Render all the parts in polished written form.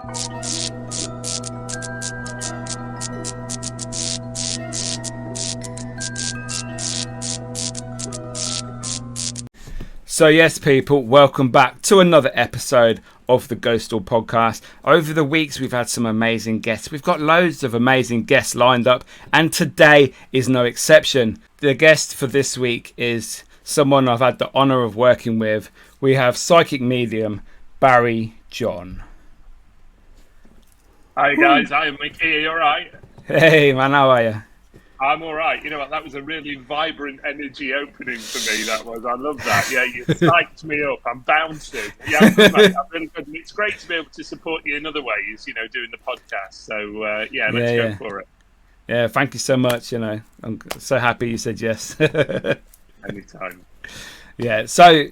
So yes, people, welcome back to another episode of the Ghostoul Podcast. Over the weeks, we've had some amazing guests. We've got loads of amazing guests lined up, and today is no exception. The guest for this week is someone I've had the honour of working with. We have psychic medium Barrie John. Hi guys, hi Mickey, are you alright? Hey man, how are you? I'm alright. You know what, that was a really vibrant energy opening for me, that was. I love that. Yeah, you psyched me up. I'm bouncing. Yeah, I'm good, mate. I'm really good. And it's great to be able to support you in other ways, you know, doing the podcast. So, let's go for it. Yeah, thank you so much. You know, I'm so happy you said yes. Anytime. Yeah, so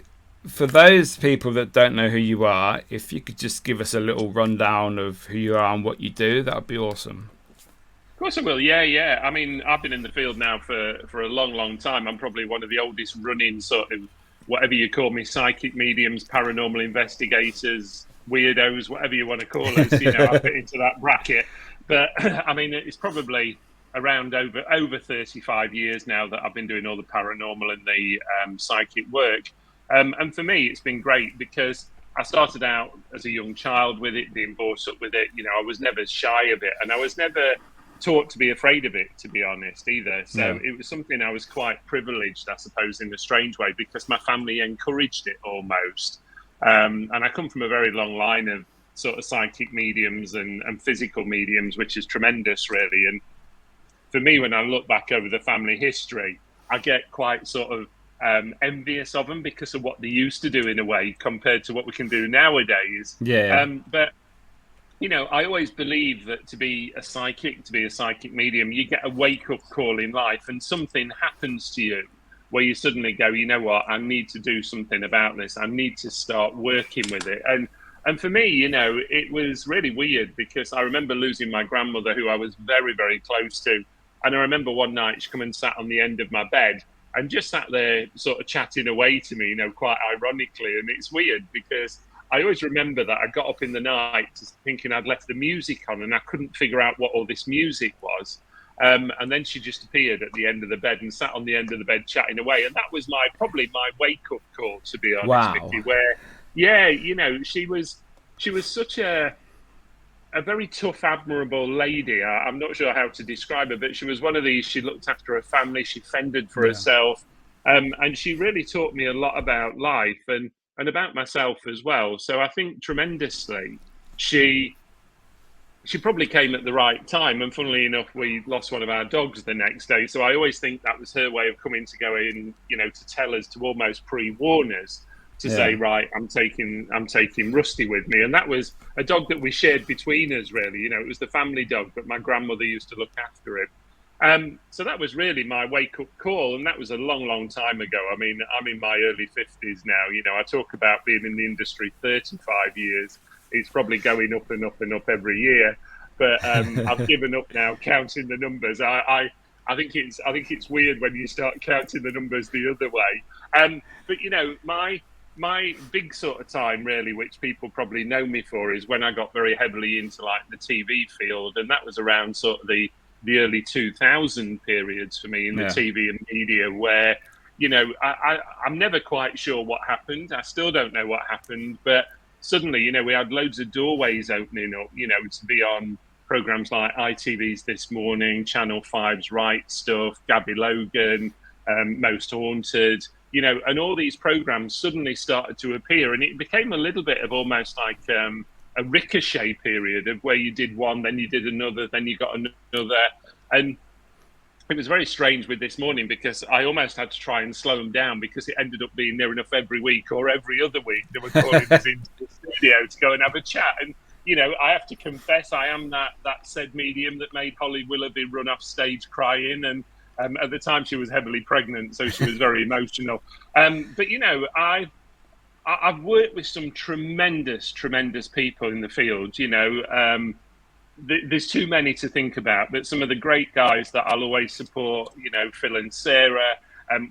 for those people that don't know who you are, if you could just give us a little rundown of who you are and what you do, that would be awesome. Of course I will, yeah. I mean, I've been in the field now for a long time. I'm probably one of the oldest running sort of, whatever you call me, psychic mediums, paranormal investigators, weirdos, whatever you want to call us. You know, I fit into that bracket. But, I mean, it's probably around over 35 years now that I've been doing all the paranormal and the psychic work. And for me, it's been great because I started out as a young child with it, being brought up with it. You know, I was never shy of it, and I was never taught to be afraid of it, to be honest, either. So It was something I was quite privileged, I suppose, in a strange way, because my family encouraged it almost. And I come from a very long line of sort of psychic mediums and physical mediums, which is tremendous, really. And for me, when I look back over the family history, I get quite sort of envious of them because of what they used to do in a way compared to what we can do nowadays. Yeah. But you know, I always believe that to be a psychic medium, you get a wake-up call in life and something happens to you where you suddenly go, you know what, I need to do something about this. I need to start working with it. And for me, you know, it was really weird because I remember losing my grandmother, who I was very, very close to. And I remember one night she come and sat on the end of my bed and just sat there sort of chatting away to me, you know, quite ironically. And it's weird because I always remember that I got up in the night thinking I'd left the music on and I couldn't figure out what all this music was. And then she just appeared at the end of the bed and sat on the end of the bed chatting away. And that was probably my wake-up call, to be honest, Wow. Vicky, where, yeah, you know, she was such a very tough, admirable lady. I'm not sure how to describe her, but she was one of these, she looked after her family, she fended for herself. And she really taught me a lot about life and about myself as well. So I think tremendously, she probably came at the right time. And funnily enough, we lost one of our dogs the next day. So I always think that was her way of coming to go in, you know, to tell us, to almost pre-warn us, to say, right, I'm taking Rusty with me. And that was a dog that we shared between us, really. You know, it was the family dog, but my grandmother used to look after it. So that was really my wake-up call, and that was a long time ago. I mean, I'm in my early 50s now. You know, I talk about being in the industry 35 years. It's probably going up and up and up every year, but I've given up now counting the numbers. I think it's weird when you start counting the numbers the other way. But you know, my big sort of time, really, which people probably know me for, is when I got very heavily into like the TV field, and that was around sort of the early 2000 periods for me in the TV and media, where, you know, I'm never quite sure what happened. I still don't know what happened, but suddenly, you know, we had loads of doorways opening up, you know, to be on programs like ITV's This Morning, Channel 5's Right Stuff, Gabby Logan, Most Haunted, you know, and all these programs suddenly started to appear, and it became a little bit of almost like a ricochet period of where you did one, then you did another, then you got another. And it was very strange with This Morning because I almost had to try and slow them down because it ended up being near enough every week or every other week they were calling us into the studio to go and have a chat. And, you know, I have to confess, I am that said medium that made Holly Willoughby run off stage crying. And at the time she was heavily pregnant, so she was very emotional. But, you know, I've worked with some tremendous people in the field. You know, there's too many to think about, but some of the great guys that I'll always support, you know, Phil and Sarah,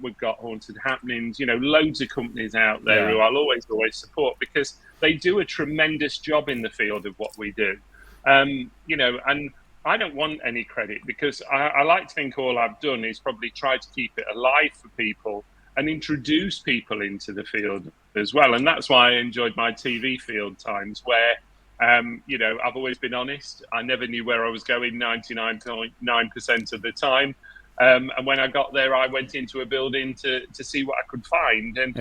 We've got Haunted Happenings, loads of companies out there who I'll always support because they do a tremendous job in the field of what we do. And I don't want any credit because I like to think all I've done is probably try to keep it alive for people and introduce people into the field as well. And that's why I enjoyed my TV field times where, I've always been honest. I never knew where I was going 99.9% of the time. And when I got there, I went into a building to see what I could find. And,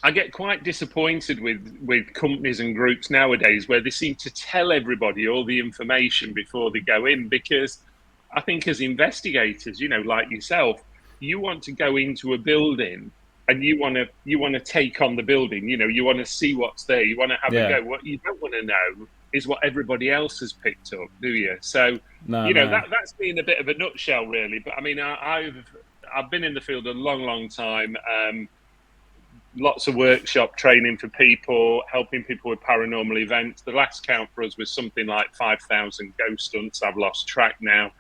I get quite disappointed with companies and groups nowadays where they seem to tell everybody all the information before they go in, because I think as investigators, like yourself, you want to go into a building and you want to take on the building. You want to see what's there. You want to have a go. What you don't want to know is what everybody else has picked up, do you? So, that's me in a bit of a nutshell, really. But I mean, I've been in the field a long, long time. Lots of workshop training for people, helping people with paranormal events. The last count for us was something like 5,000 ghost hunts. I've lost track now.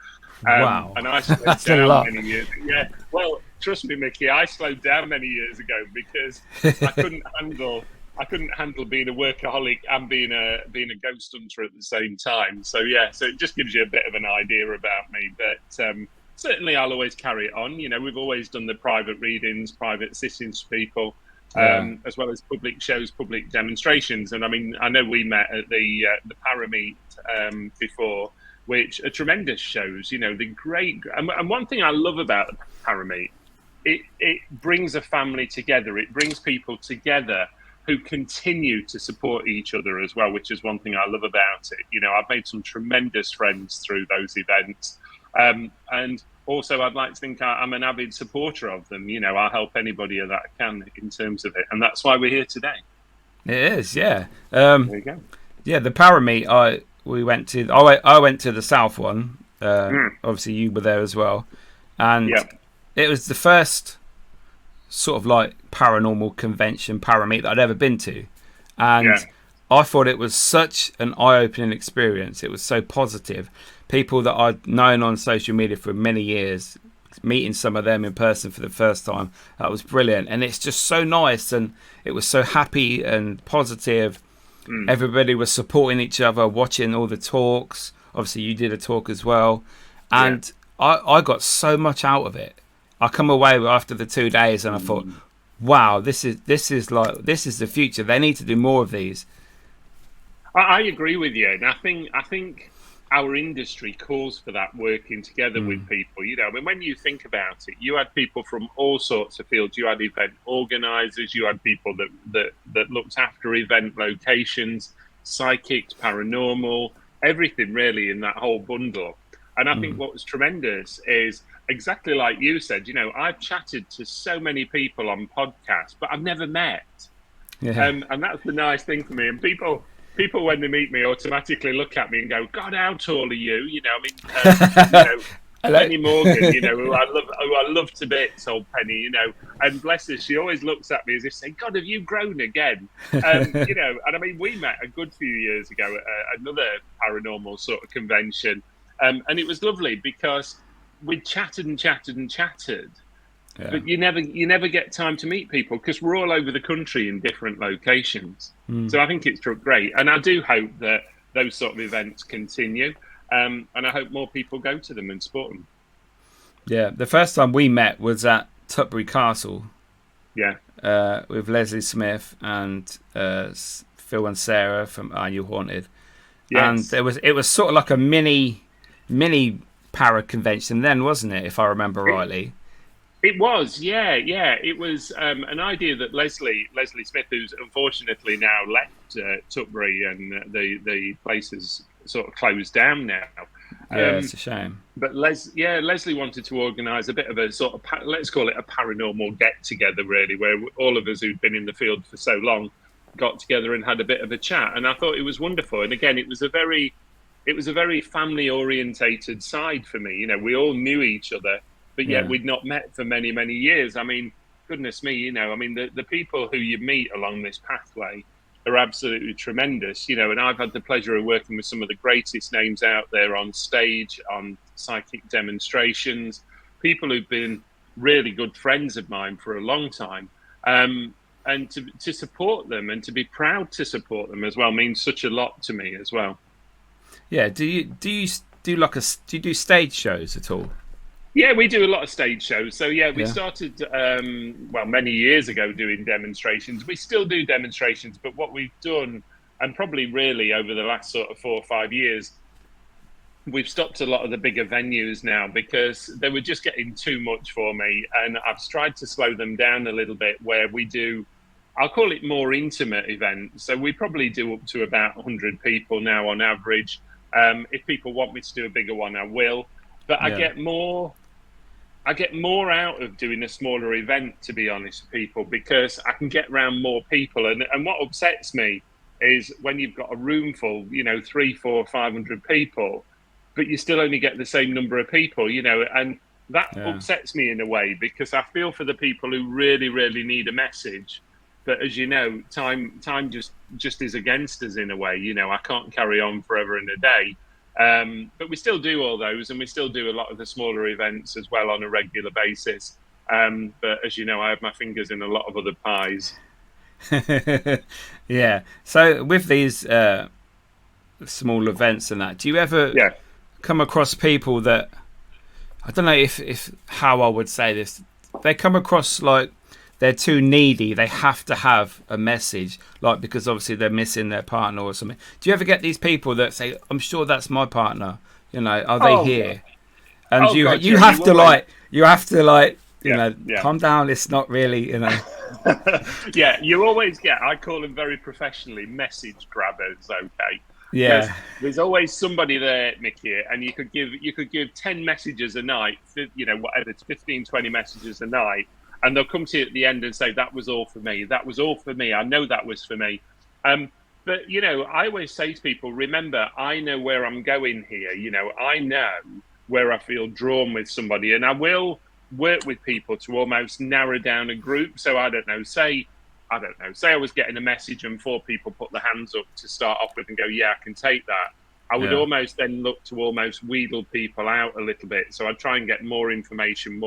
Wow. And I slowed down many years. Yeah. Well, trust me, Mickey, I slowed down many years ago because I couldn't handle being a workaholic and being a ghost hunter at the same time. So so it just gives you a bit of an idea about me. But certainly I'll always carry it on. We've always done the private readings, private sittings for people. As well as public shows, public demonstrations. And I mean, I know we met at the Parameet before, which are tremendous shows, the great. And one thing I love about Parameet, it brings a family together. It brings people together who continue to support each other as well, which is one thing I love about it. I've made some tremendous friends through those events. And also, I'd like to think I'm an avid supporter of them. I'll help anybody that I can in terms of it. And that's why we're here today. It is, yeah. There you go. Yeah, the Parameet, I went to the South one. Obviously, you were there as well. And it was the first sort of like paranormal convention, Parameet, that I'd ever been to. And I thought it was such an eye-opening experience. It was so positive. People that I'd known on social media for many years, meeting some of them in person for the first time, that was brilliant. And it's just so nice, and it was so happy and positive. Everybody was supporting each other, watching all the talks. Obviously, you did a talk as well. And I got so much out of it. I come away after the 2 days and I thought, wow, this is the future. They need to do more of these. I agree with you. And I think our industry calls for that, working together with people. I mean, when you think about it, you had people from all sorts of fields. You had event organizers, you had people that looked after event locations, psychics, paranormal, everything really in that whole bundle. And I think what was tremendous is exactly like you said, I've chatted to so many people on podcasts, but I've never met. And that's the nice thing for me. And people, when they meet me, automatically look at me and go, God, how tall are you? Penny Morgan, who I love to bits, old Penny, and bless her, she always looks at me as if saying, God, have you grown again? And I mean, we met a good few years ago at another paranormal sort of convention. And it was lovely because we chatted and chatted and chatted. But you never get time to meet people because we're all over the country in different locations. So I think it's great. And I do hope that those sort of events continue. And I hope more people go to them and support them. Yeah, the first time we met was at Tutbury Castle. Yeah. With Leslie Smith and Phil and Sarah from Are You Haunted? Yes. And it was sort of like a mini para convention then, wasn't it, if I remember rightly? It was, yeah. It was an idea that Leslie Smith, who's unfortunately now left Tutbury, and the place has sort of closed down now. Yeah, it's a shame. But Leslie wanted to organise a bit of a sort of, let's call it a paranormal get-together, really, where all of us who'd been in the field for so long got together and had a bit of a chat. And I thought it was wonderful. And again, it was a very family-orientated side for me. We all knew each other, but yet we'd not met for many, many years. I mean, goodness me, I mean, the people who you meet along this pathway are absolutely tremendous, and I've had the pleasure of working with some of the greatest names out there on stage, on psychic demonstrations, people who've been really good friends of mine for a long time. And to support them and to be proud to support them as well means such a lot to me as well. Yeah. Do you do stage shows at all? Yeah, we do a lot of stage shows. So yeah, we Yeah. started many years ago doing demonstrations. We still do demonstrations, but what we've done, and probably really over the last sort of 4 or 5 years, we've stopped a lot of the bigger venues now because they were just getting too much for me, and I've tried to slow them down a little bit. Where we do, I'll call it more intimate events. So we probably do up to about 100 people now on average. If people want me to do a bigger one, I will. But I get more out of doing a smaller event, to be honest with people, because I can get around more people. And what upsets me is when you've got a room full, 300, 400, 500 people, but you still only get the same number of people, and that upsets me in a way, because I feel for the people who really, really need a message. But as you know, time just is against us in a way. I can't carry on forever and a day. But we still do all those, and we still do a lot of the smaller events as well on a regular basis. But as you know, I have my fingers in a lot of other pies. Yeah. So with these small events and that, do you ever come across people that, I don't know if how I would say this, they come across like they're too needy, they have to have a message, like because obviously they're missing their partner or something? Do you ever get these people that say, I'm sure that's my partner, are they here? And you have to calm down, it's not really, Yeah, you always get, I call them very professionally, message grabbers. Okay. Yeah. There's always somebody there, Mickey, and you could give 10 messages a night, whatever, it's 15, 20 messages a night, and they'll come to you at the end and say, that was all for me. That was all for me. I know that was for me. But, I always say to people, remember, I know where I'm going here. I know where I feel drawn with somebody, and I will work with people to almost narrow down a group. So say I was getting a message and 4 people put their hands up to start off with and go, yeah, I can take that. I would almost then look to almost wheedle people out a little bit. So I'd try and get more information.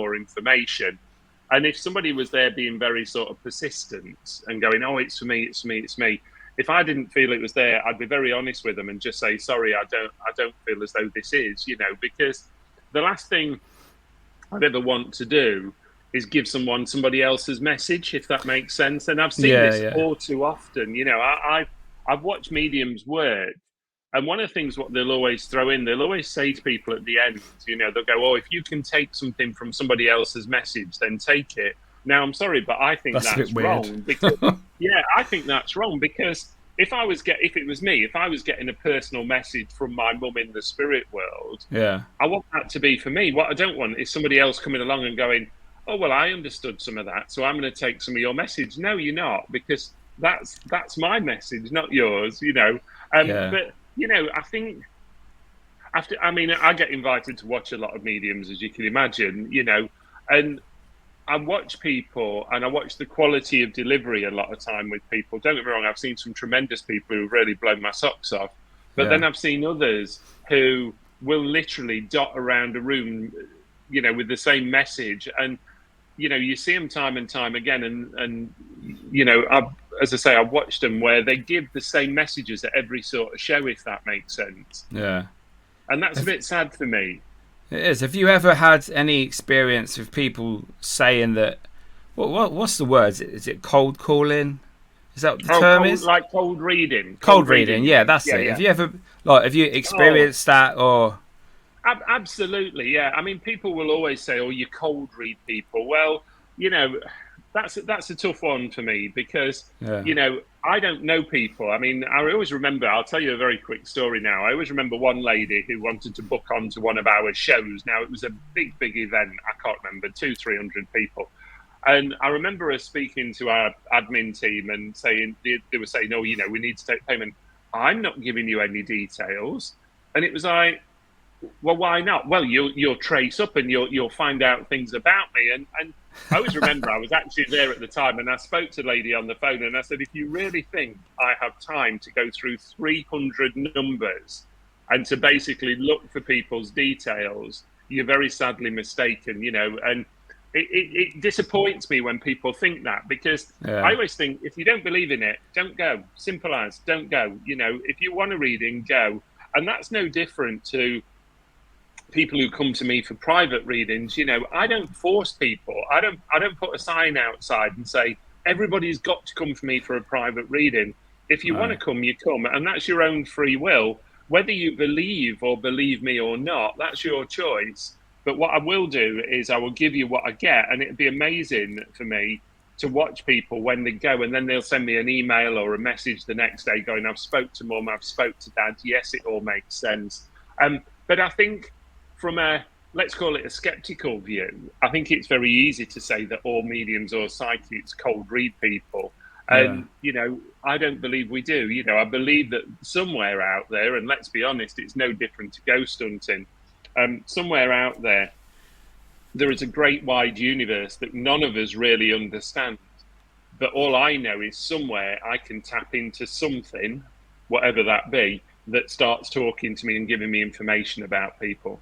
And if somebody was there being very sort of persistent and going, oh, it's for me, it's me, it's me. If I didn't feel it was there, I'd be very honest with them and just say, sorry, I don't feel as though this is, because the last thing I'd ever want to do is give somebody else's message, if that makes sense. And I've seen this all too often. I've watched mediums work, and one of the things what they'll always throw in, they'll always say to people at the end, they'll go, oh, if you can take something from somebody else's message, then take it. Now, I'm sorry, but I think that's wrong. Because, I think that's wrong, because if it was me, if I was getting a personal message from my mum in the spirit world, I want that to be for me. What I don't want is somebody else coming along and going, oh, well, I understood some of that, so I'm going to take some of your message. No, you're not, because that's my message, not yours, But, I think I get invited to watch a lot of mediums, as you can imagine, and I watch people and I watch the quality of delivery a lot of time with people. Don't get me wrong, I've seen some tremendous people who've really blown my socks off, but then I've seen others who will literally dot around a room, with the same message. And you see them time and time again, and as I say, I've watched them where they give the same messages at every sort of show, if that makes sense. Yeah. And that's a bit sad for me. It is. Have you ever had any experience with people saying that, what's the word? Is it cold calling? Is that what the term is? Like cold reading. Cold reading, yeah, that's it. Yeah. Have you ever, have you experienced that, or... Absolutely, yeah. I mean, people will always say, "Oh, you cold read people." Well, that's a tough one for me because I don't know people. I mean, I always remember. I'll tell you a very quick story now. I always remember one lady who wanted to book onto one of our shows. Now it was a big event. I can't remember 200-300 people, and I remember her speaking to our admin team and saying they were saying, "Oh, we need to take payment." I'm not giving you any details, and it was like, well, why not? Well, you'll trace up and you'll find out things about me. And I always remember I was actually there at the time, and I spoke to the lady on the phone and I said, if you really think I have time to go through 300 numbers and to basically look for people's details, you're very sadly mistaken, and it disappoints me when people think that, because I always think, if you don't believe in it, don't go. Simple as, don't go. If you want a reading, go. And that's no different to people who come to me for private readings. I don't force people. I don't put a sign outside and say, everybody's got to come for me for a private reading. If you want to come, you come, and that's your own free will. Whether you believe me or not, that's your choice. But what I will do is I will give you what I get, and it'd be amazing for me to watch people when they go, and then they'll send me an email or a message the next day going, I've spoke to Mum, I've spoke to Dad. Yes, it all makes sense. But I think from let's call it a skeptical view, I think it's very easy to say that all mediums or psychics cold read people. And, I don't believe we do. I believe that somewhere out there, and let's be honest, it's no different to ghost hunting. Somewhere out there is a great wide universe that none of us really understand. But all I know is somewhere I can tap into something, whatever that be, that starts talking to me and giving me information about people.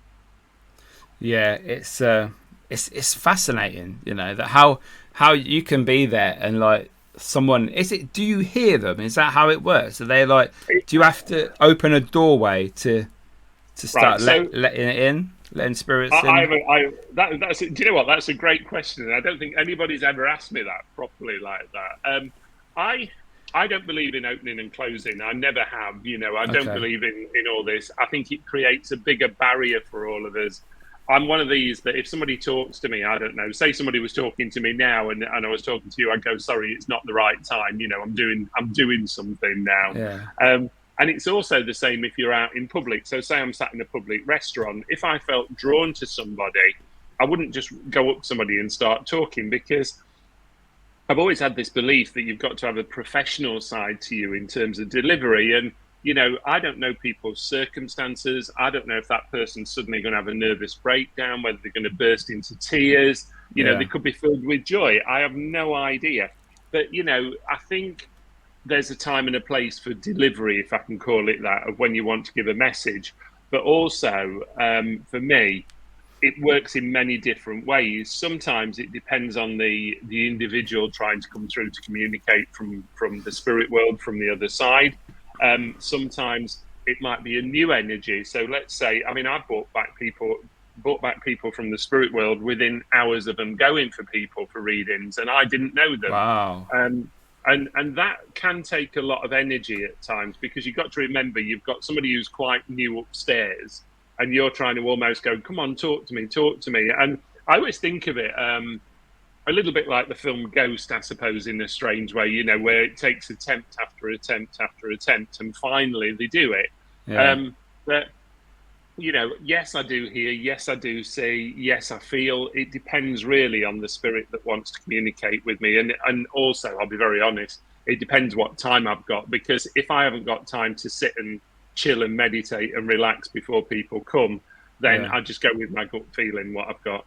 Yeah, it's fascinating, that how you can be there and like someone, do you hear them? Is that how it works? Are they like, do you have to open a doorway to start letting spirits in? Do you know what? That's a great question, and I don't think anybody's ever asked me that properly like that. I don't believe in opening and closing. I never have. I don't believe in all this. I think it creates a bigger barrier for all of us. I'm one of these that if somebody talks to me, I don't know, say somebody was talking to me now and I was talking to you, I'd go, sorry, it's not the right time. I'm doing something now. Yeah. And it's also the same if you're out in public. So say I'm sat in a public restaurant. If I felt drawn to somebody, I wouldn't just go up to somebody and start talking, because I've always had this belief that you've got to have a professional side to you in terms of delivery. And I don't know people's circumstances. I don't know if that person's suddenly going to have a nervous breakdown, whether they're going to burst into tears. They could be filled with joy. I have no idea. But, I think there's a time and a place for delivery, if I can call it that, of when you want to give a message. But also, for me, it works in many different ways. Sometimes it depends on the individual trying to come through to communicate from the spirit world, from the other side. Sometimes it might be a new energy. So let's say, I've brought back people from the spirit world within hours of them going for people for readings, and I didn't know them. Wow. And that can take a lot of energy at times, because you've got to remember you've got somebody who's quite new upstairs, and you're trying to almost go, come on, talk to me. And I always think of it a little bit like the film Ghost, I suppose, in a strange way, where it takes attempt after attempt after attempt, and finally they do it. Yeah. But, yes, I do hear, yes, I do see, yes, I feel. It depends really on the spirit that wants to communicate with me. And also, I'll be very honest, it depends what time I've got, because if I haven't got time to sit and chill and meditate and relax before people come, then I just go with my gut feeling what I've got.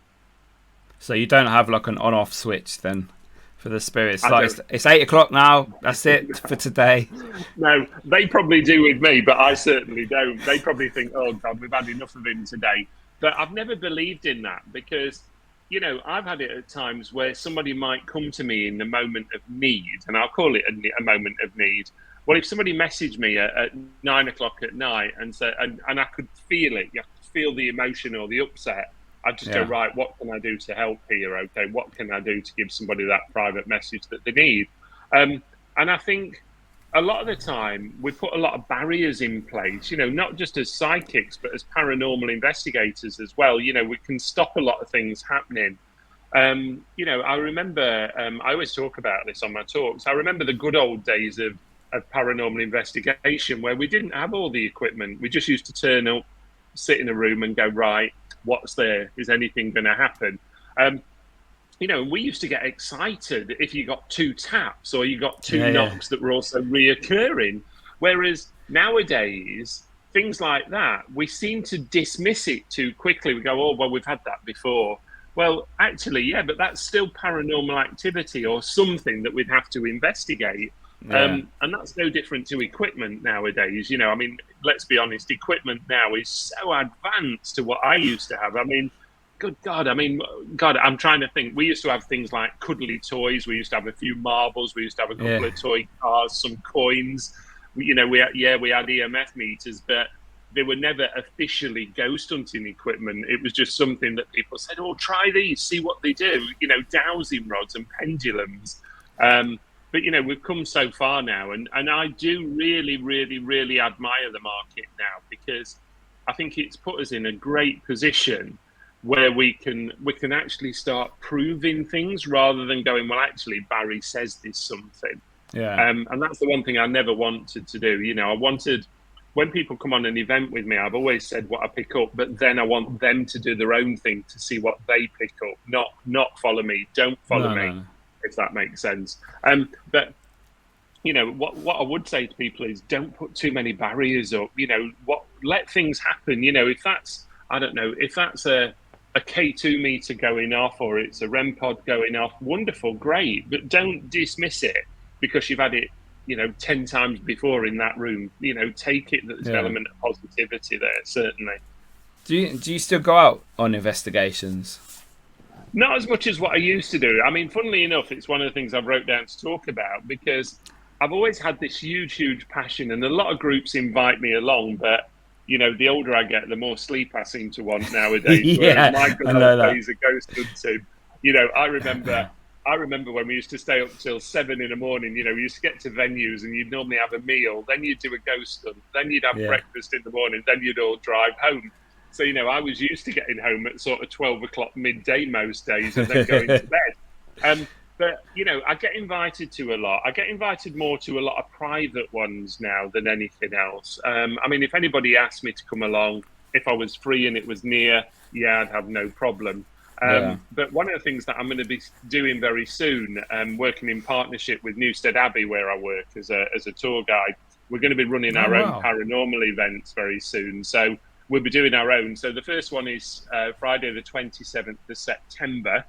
So you don't have like an on-off switch then for the spirits? It's 8 o'clock now. That's it for today. No, they probably do with me, but I certainly don't. They probably think, oh God, we've had enough of him today. But I've never believed in that, because, I've had it at times where somebody might come to me in the moment of need, and I'll call it a moment of need. Well, if somebody messaged me at 9 o'clock at night and said, and I could feel it, you feel the emotion or the upset, I'd just go, right, what can I do to help here? Okay, what can I do to give somebody that private message that they need? And I think a lot of the time we put a lot of barriers in place, not just as psychics, but as paranormal investigators as well. We can stop a lot of things happening. I remember, I always talk about this on my talks. I remember the good old days of paranormal investigation, where we didn't have all the equipment. We just used to turn up, sit in a room and go, right, what's there? Is anything going to happen? We used to get excited if you got 2 taps or you got 2 knocks that were also reoccurring. Whereas nowadays, things like that, we seem to dismiss it too quickly. We go, oh, well, we've had that before. Well, actually, but that's still paranormal activity or something that we'd have to investigate. And that's no different to equipment nowadays. Let's be honest, equipment now is so advanced to what I used to have. good God, I mean, God, I'm trying to think. We used to have things like cuddly toys. We used to have a few marbles. We used to have a couple of toy cars, some coins. We had EMF meters, but they were never officially ghost hunting equipment. It was just something that people said, "Oh, try these, see what they do." Dowsing rods and pendulums. But we've come so far now, and I do really, really, really admire the market now, because I think it's put us in a great position where we can actually start proving things rather than going, well, actually, Barrie says this something. Yeah. And that's the one thing I never wanted to do. I wanted, when people come on an event with me, I've always said what I pick up, but then I want them to do their own thing to see what they pick up, not follow me. Don't follow me, No. if that makes sense. But what I would say to people is, don't put too many barriers up. Let things happen. If that's, I don't know, if that's a K2 meter going off, or it's a REM pod going off, wonderful, great, but don't dismiss it because you've had it 10 times before in that room. Take it that there's an element of positivity there, certainly. Do you still go out on investigations? Not as much as what I used to do. I mean, funnily enough, it's one of the things I've wrote down to talk about, because I've always had this huge passion, and a lot of groups invite me along, but the older I get, the more sleep I seem to want nowadays. Yeah, whereas Michael I know that. plays a ghost hunting. I remember when we used to stay up till 7 a.m. We used to get to venues, and you'd normally have a meal, then you'd do a ghost hunt, then you'd have breakfast in the morning, then you'd all drive home. So, I was used to getting home at sort of 12 o'clock midday most days, and then going to bed. But, I get invited to a lot. I get invited more to a lot of private ones now than anything else. I mean, if anybody asked me to come along, if I was free and it was near, I'd have no problem. But one of the things that I'm going to be doing very soon, working in partnership with Newstead Abbey, where I work as a tour guide, we're going to be running our own paranormal events very soon. So we'll be doing our own. So the first one is Friday, the 27th of September.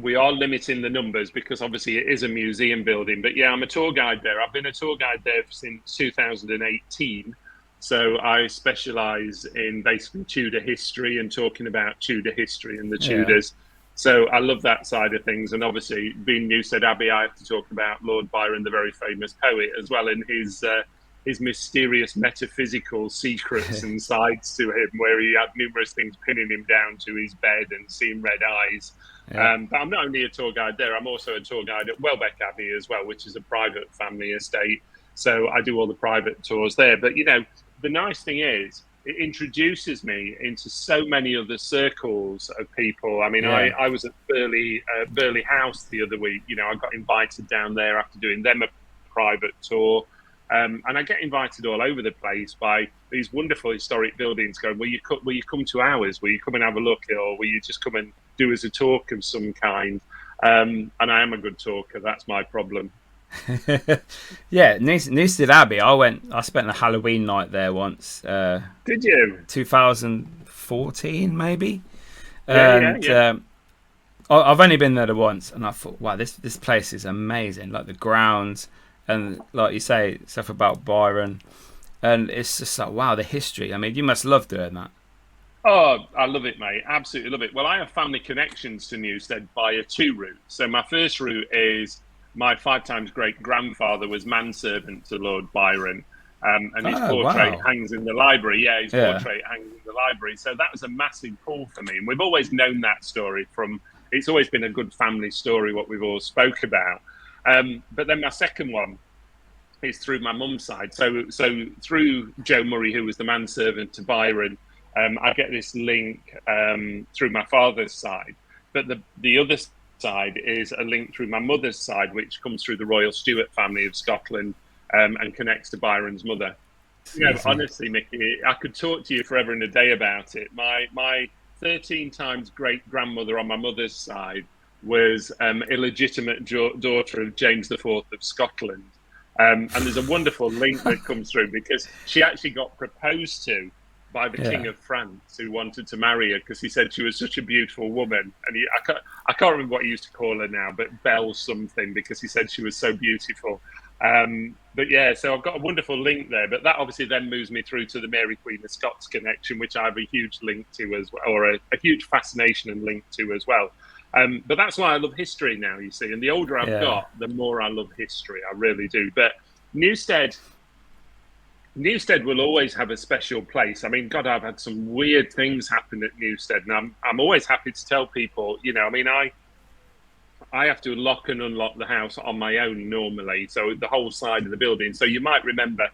We are limiting the numbers because obviously it is a museum building. But I'm a tour guide there. I've been a tour guide there since 2018. So I specialise in basically Tudor history and talking about Tudor history and the Tudors. So I love that side of things. And obviously, being Newstead Abbey, I have to talk about Lord Byron, the very famous poet, as well, and his mysterious metaphysical secrets and sides to him, where he had numerous things pinning him down to his bed and seeing red eyes. But I'm not only a tour guide there, I'm also a tour guide at Welbeck Abbey as well, which is a private family estate. So I do all the private tours there. But, the nice thing is, it introduces me into so many other circles of people. I mean, I was at Burley House the other week. I got invited down there after doing them a private tour. And I get invited all over the place by these wonderful historic buildings going, will you come to ours? Will you come and have a look? Or will you just come and do as a talk of some kind? And I am a good talker. That's my problem. Newstead Abbey. I spent a Halloween night there once. Did you? 2014, maybe. Yeah. I've only been there once, and I thought, wow, this place is amazing. Like the grounds, and like you say, stuff about Byron, and it's just like, wow, the history. I mean, you must love doing that. Oh, I love it, mate. Absolutely love it. Well, I have family connections to Newstead via 2 routes. So my first route is my 5 times great grandfather was manservant to Lord Byron, and his portrait hangs in the library. His portrait hangs in the library. So that was a massive pull for me. And we've always known that story it's always been a good family story, what we've all spoke about. But then my second one is through my mum's side. So through Joe Murray, who was the manservant to Byron, I get this link through my father's side. But the other side is a link through my mother's side, which comes through the Royal Stuart family of Scotland and connects to Byron's mother. Honestly, Mickey, I could talk to you forever and a day about it. My 13 times great grandmother on my mother's side was illegitimate daughter of James IV of Scotland. And there's a wonderful link that comes through because she actually got proposed to by the King of France, who wanted to marry her because he said she was such a beautiful woman. And I can't remember what he used to call her now, but Belle something, because he said she was so beautiful. But yeah, so I've got a wonderful link there. But that obviously then moves me through to the Mary Queen of Scots connection, which I have a huge link to as well, or a huge fascination and link to as well. But that's why I love history now, you see. And the older I've got, the more I love history. I really do. But Newstead will always have a special place. I mean, God, I've had some weird things happen at Newstead, and I'm always happy to tell people, I mean, I have to lock and unlock the house on my own normally, so the whole side of the building. So you might remember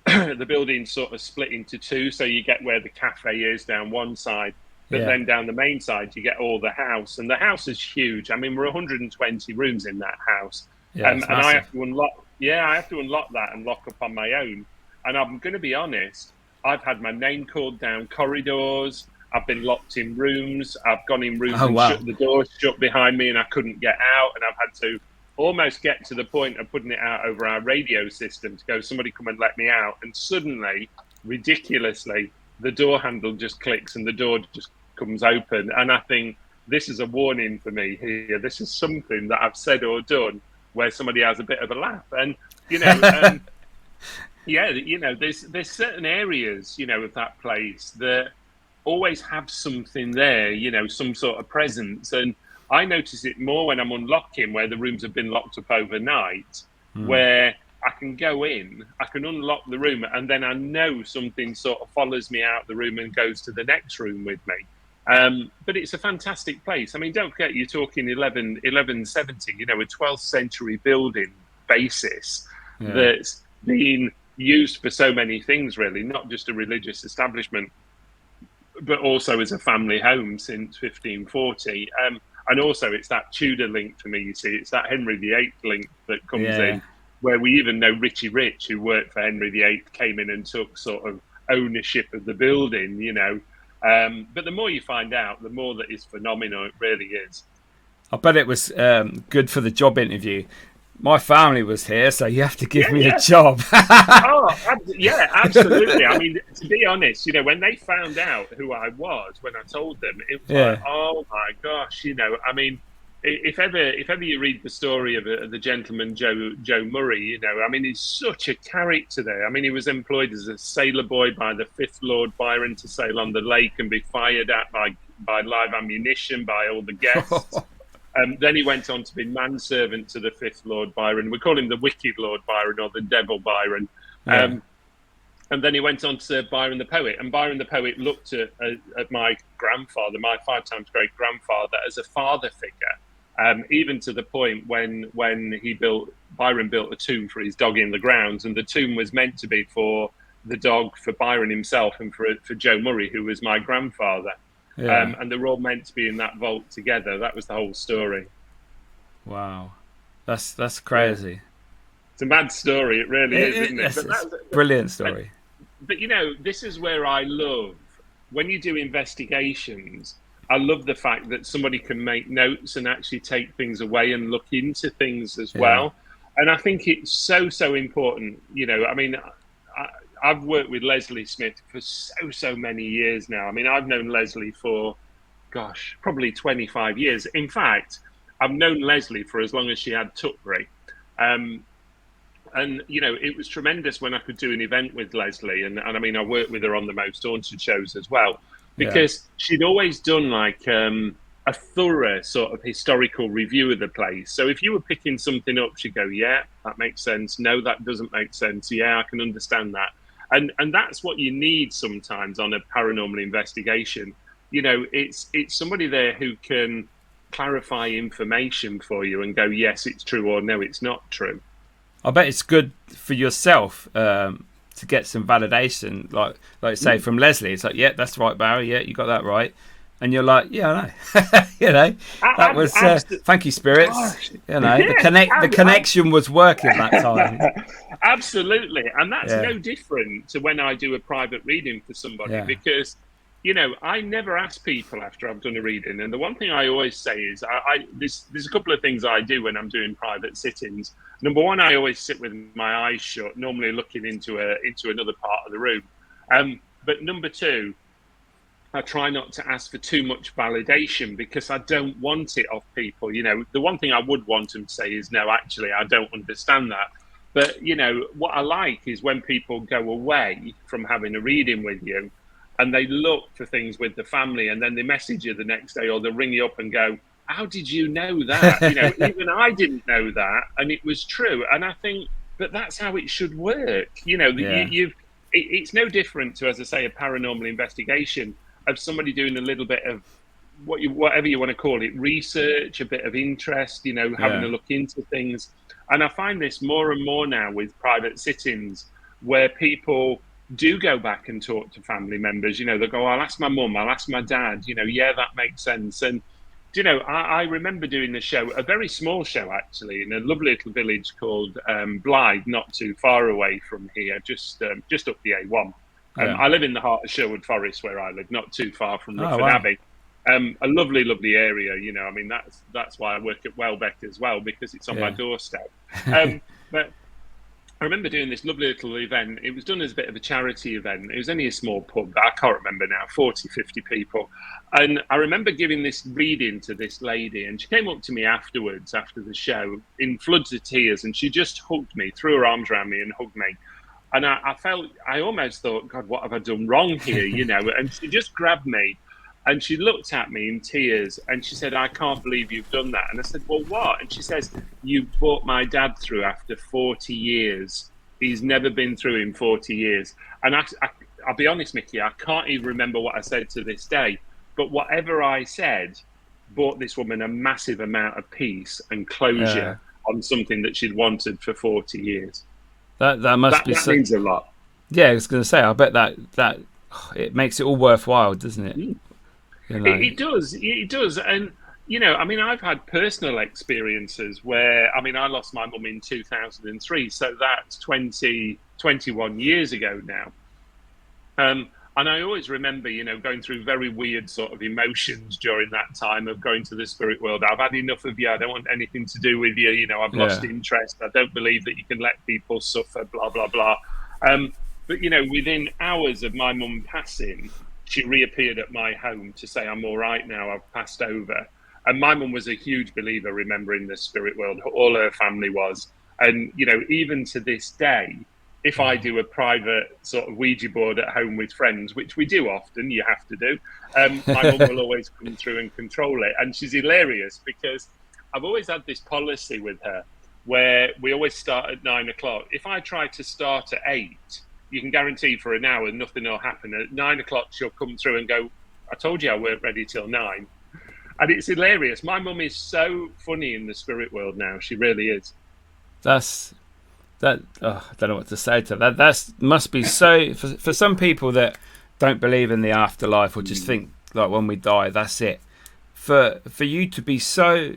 the building sort of split into two, so you get where the cafe is down one side, but then down the main side you get all the house, and the house is huge. I mean, we're 120 rooms in that house, and I have to unlock. Yeah, I have to unlock that and lock up on my own. And I'm going to be honest, I've had my name called down corridors. I've been locked in rooms. I've gone in rooms shut the door shut behind me, and I couldn't get out. And I've had to almost get to the point of putting it out over our radio system to go, somebody come and let me out. And suddenly, ridiculously, the door handle just clicks and the door just comes open. And I think this is a warning for me here. This is something that I've said or done where somebody has a bit of a laugh. And, there's certain areas, of that place that always have something there, some sort of presence. And I notice it more when I'm unlocking, where the rooms have been locked up overnight, where I can go in, I can unlock the room, and then I know something sort of follows me out the room and goes to the next room with me. But it's a fantastic place. I mean, don't forget, you're talking 1170, a 12th century building basis that's been used for so many things, really, not just a religious establishment, but also as a family home since 1540. And also it's that Tudor link for me, you see. It's that Henry VIII link that comes in, where we even know Richie Rich, who worked for Henry VIII, came in and took sort of ownership of the building, But the more you find out, the more that is phenomenal. It really is. I bet it was good for the job interview. My family was here, so you have to give me a job. Absolutely. I mean, to be honest, when they found out who I was, when I told them, it was like, oh my gosh, I mean, if ever you read the story of the gentleman Joe Murray, I mean, he's such a character there. I mean, he was employed as a sailor boy by the 5th Lord Byron to sail on the lake and be fired at by live ammunition by all the guests. Then he went on to be manservant to the 5th Lord Byron. We call him the Wicked Lord Byron, or the Devil Byron. And then he went on to serve Byron the Poet. And Byron the Poet looked at my grandfather, my 5 times great grandfather, as a father figure. Even to the point when Byron built a tomb for his dog in the grounds, and the tomb was meant to be for the dog, for Byron himself, and for Joe Murray, who was my grandfather. And they were all meant to be in that vault together. That was the whole story. Wow, that's crazy. Yeah. It's a mad story. It really is, isn't it? It's a brilliant story. But this is where I love, when you do investigations, I love the fact that somebody can make notes and actually take things away and look into things as well. And I think it's so important. I mean, I've worked with Leslie Smith for so many years now. I mean, I've known Leslie for, probably 25 years. In fact, I've known Leslie for as long as she had Tutbury. And, it was tremendous when I could do an event with Leslie. And I mean, I worked with her on the Most Haunted shows as well, because she'd always done like a thorough sort of historical review of the place. So if you were picking something up, she'd go, yeah, that makes sense. No, that doesn't make sense. Yeah, I can understand that. And that's what you need sometimes on a paranormal investigation. It's somebody there who can clarify information for you and go, yes, it's true, or no, it's not true. I bet it's good for yourself to get some validation, like say from Leslie. It's like, yeah, that's right, Barry. Yeah, you got that right. And you're like, yeah, I know. That was thank you, spirits. Gosh. The connection was working that time. Absolutely, and that's no different to when I do a private reading for somebody, because I never ask people after I've done a reading. And the one thing I always say is, there's a couple of things I do when I'm doing private sittings. Number one, I always sit with my eyes shut, normally looking into another part of the room. But number two, I try not to ask for too much validation, because I don't want it off people. The one thing I would want them to say is, no, actually, I don't understand that. But, you know, what I like is when people go away from having a reading with you and they look for things with the family, and then they message you the next day, or they ring you up and go, how did you know that? You know, even I didn't know that, and it was true. And I think, but that's how it should work. You know, it's no different to, as I say, a paranormal investigation of somebody doing a little bit of whatever you want to call it, research, a bit of interest, you know, having a look into things. And I find this more and more now with private sittings, where people do go back and talk to family members. You know, they go, I'll ask my mum, I'll ask my dad, you know, yeah, that makes sense. And, you know, I remember doing the show, a very small show actually, in a lovely little village called Blythe, not too far away from here, just up the A1. I live in the heart of Sherwood Forest, where I live, not too far from Rufford Abbey. A lovely, lovely area, you know. I mean, that's why I work at Welbeck as well, because it's on my doorstep. But I remember doing this lovely little event. It was done as a bit of a charity event. It was only a small pub, I can't remember now, 40, 50 people. And I remember giving this reading to this lady, and she came up to me afterwards, after the show, in floods of tears, and she just hugged me, threw her arms around me and hugged me. And I almost thought, God, what have I done wrong here, you know? And she just grabbed me. And she looked at me in tears and she said, I can't believe you've done that. And I said, well, what? And she says, you brought my dad through after 40 years. He's never been through in 40 years. And I'll be honest, Mickey, I can't even remember what I said to this day. But whatever I said brought this woman a massive amount of peace and closure on something that she'd wanted for 40 years. That means a lot. Yeah, I was going to say, I bet that it makes it all worthwhile, doesn't it? Mm. You know. It does. And, you know, I mean, I've had personal experiences where, I mean, I lost my mum in 2003, so that's 21 years ago now. And I always remember, you know, going through very weird sort of emotions during that time of going to the spirit world. I've had enough of you. I don't want anything to do with you. You know, I've lost interest. I don't believe that you can let people suffer, blah, blah, blah. But, you know, within hours of my mum passing, she reappeared at my home to say, I'm all right now, I've passed over. And my mum was a huge believer, remembering the spirit world. All her family was. And, you know, even to this day, if I do a private sort of Ouija board at home with friends, which we do often, you have to do, my mum will always come through and control it. And she's hilarious because I've always had this policy with her where we always start at 9 o'clock. If I try to start at 8, you can guarantee for an hour nothing will happen. At 9 o'clock, she'll come through and go, I told you I weren't ready till 9. And it's hilarious. My mum is so funny in the spirit world now. She really is. I don't know what to say to that. That must be so, for some people that don't believe in the afterlife or just think like when we die, that's it. For you to be so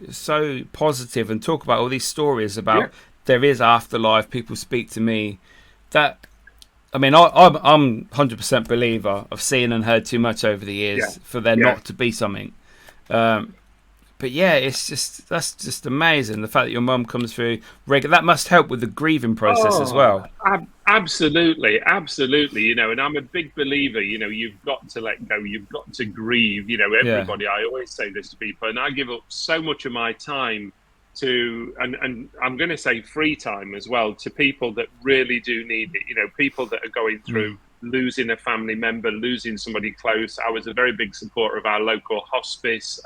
positive and talk about all these stories about there is afterlife, people speak to me, that... I mean, I'm 100% believer. I've seen and heard too much over the years for there not to be something. But yeah, that's just amazing. The fact that your mum comes through regular, that must help with the grieving process as well. Absolutely. You know, and I'm a big believer. You know, you've got to let go. You've got to grieve. You know, everybody. I always say this to people, and I give up so much of my time to, and I'm going to say free time as well, to people that really do need it. You know, people that are going through losing a family member, losing somebody close. I was a very big supporter of our local hospice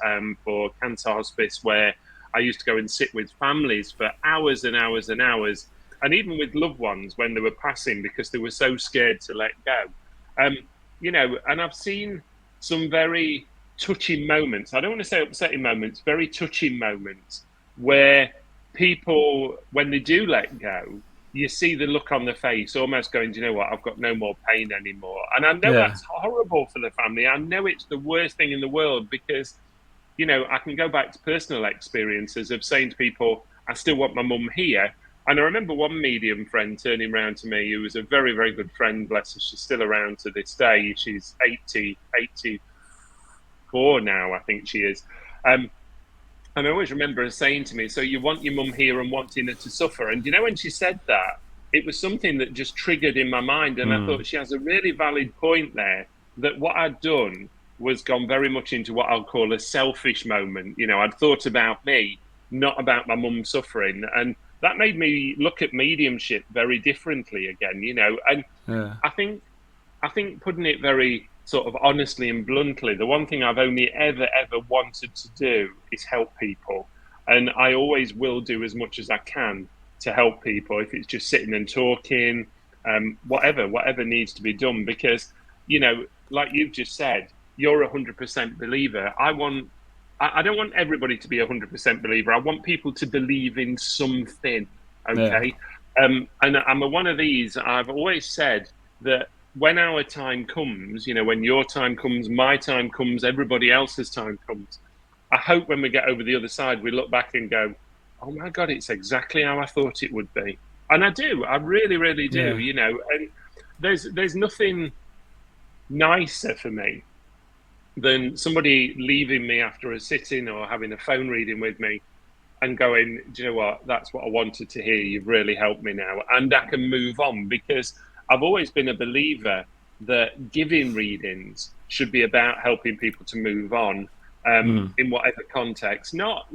for cancer hospice, where I used to go and sit with families for hours and hours and hours, and even with loved ones when they were passing, because they were so scared to let go. You know, and I've seen some very touching moments. I don't want to say upsetting moments, very touching moments, where people, when they do let go, you see the look on the face almost going, do you know what, I've got no more pain anymore. And I know that's horrible for the family. I know it's the worst thing in the world, because, you know, I can go back to personal experiences of saying to people, I still want my mum here. And I remember one medium friend turning around to me, who was a very, very good friend, bless her. She's still around to this day. She's 84 now, I think she is. And I always remember her saying to me, so you want your mum here and wanting her to suffer. And, you know, when she said that, it was something that just triggered in my mind. And I thought she has a really valid point there, that what I'd done was gone very much into what I'll call a selfish moment. You know, I'd thought about me, not about my mum suffering. And that made me look at mediumship very differently again, and Yeah. I think putting it very sort of honestly and bluntly, the one thing I've only ever wanted to do is help people, and I always will do as much as I can to help people, if it's just sitting and talking, whatever needs to be done, because like you've just said, you're 100% believer. I don't want everybody to be 100% believer. I want people to believe in something. Yeah. Okay. And I'm one of these. I've always said that when our time comes, when your time comes, my time comes, everybody else's time comes, I hope when we get over the other side, we look back and go, oh my God, it's exactly how I thought it would be. And I do. I really, really do, Yeah. and there's nothing nicer for me than somebody leaving me after a sitting or having a phone reading with me and going, do you know what? That's what I wanted to hear. You've really helped me now. And I can move on, because I've always been a believer that giving readings should be about helping people to move on, in whatever context, not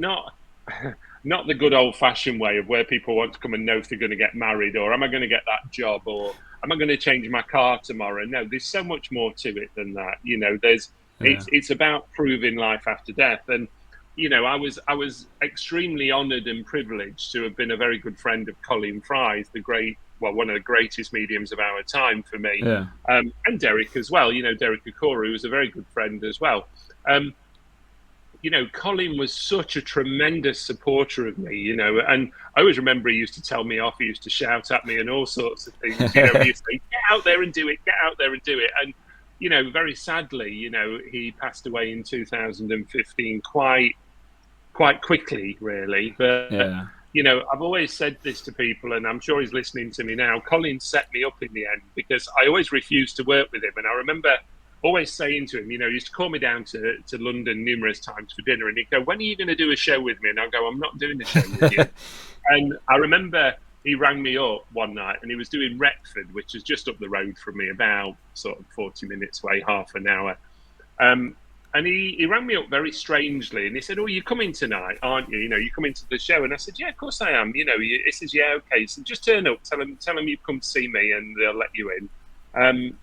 not the good old fashioned way of where people want to come and know if they're going to get married, or am I going to get that job, or am I going to change my car tomorrow? No, there's so much more to it than that. It's about proving life after death. And I was extremely honoured and privileged to have been a very good friend of Colin Fry's, one of the greatest mediums of our time for me, Yeah. and Derek as well. Derek Okoro was a very good friend as well. Colin was such a tremendous supporter of me, and I always remember he used to tell me off. He used to shout at me and all sorts of things. He used to say, get out there and do it, get out there and do it. And, very sadly, he passed away in 2015 quite quickly, really. But, Yeah. I've always said this to people, and I'm sure he's listening to me now. Colin set me up in the end, because I always refused to work with him. And I remember always saying to him, he used to call me down to London numerous times for dinner, and he'd go, when are you going to do a show with me? And I'd go, I'm not doing a show with you. And I remember he rang me up one night, and he was doing Retford, which is just up the road from me, about sort of 40 minutes away, half an hour. And he rang me up very strangely, and he said, oh, you're coming tonight, aren't you? You're coming to the show. And I said, yeah, of course I am. He says, yeah, okay. So just turn up, tell him you've come to see me, and they'll let you in.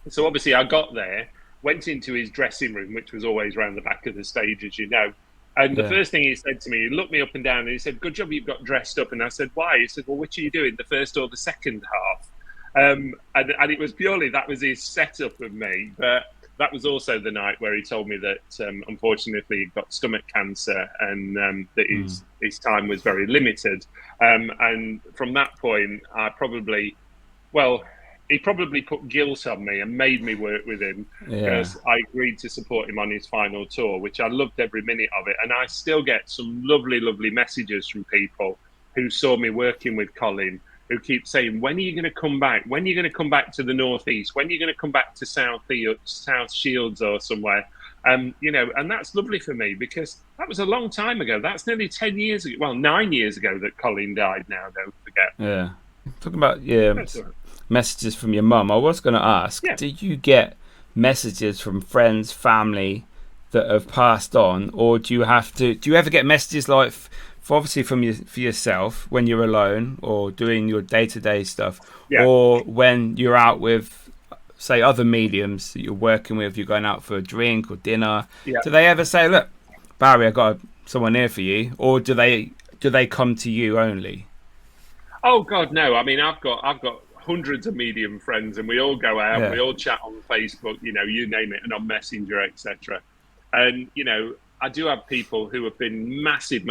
So obviously I got there, went into his dressing room, which was always around the back of the stage, as you know. And the first thing he said to me, he looked me up and down, and he said, good job you've got dressed up. And I said, why? He said, well, which are you doing, the first or the second half? And it was purely, that was his setup of me. But that was also the night where he told me that, unfortunately, he got stomach cancer, and that his time was very limited. And from that point, he probably put guilt on me and made me work with him, because I agreed to support him on his final tour, which I loved every minute of it. And I still get some lovely, lovely messages from people who saw me working with Colin, who keep saying, when are you going to come back? When are you going to come back to the Northeast? When are you going to come back to South Shields or somewhere? And that's lovely for me, because that was a long time ago. That's nearly 10 years ago. Well, 9 years ago that Colin died now, don't forget. Yeah. Talking about messages from your mum, I was going to ask, did you get messages from friends, family that have passed on, or do you ever get messages like, obviously for yourself when you're alone or doing your day-to-day stuff, or when you're out with, say, other mediums that you're working with, you're going out for a drink or dinner, do they ever say, look, Barrie, I got someone here for you, or do they come to you only? Oh God, no. I mean, I've got hundreds of medium friends, and we all go out, we all chat on Facebook, you name it, and on Messenger, etc. And I do have people who have been massive,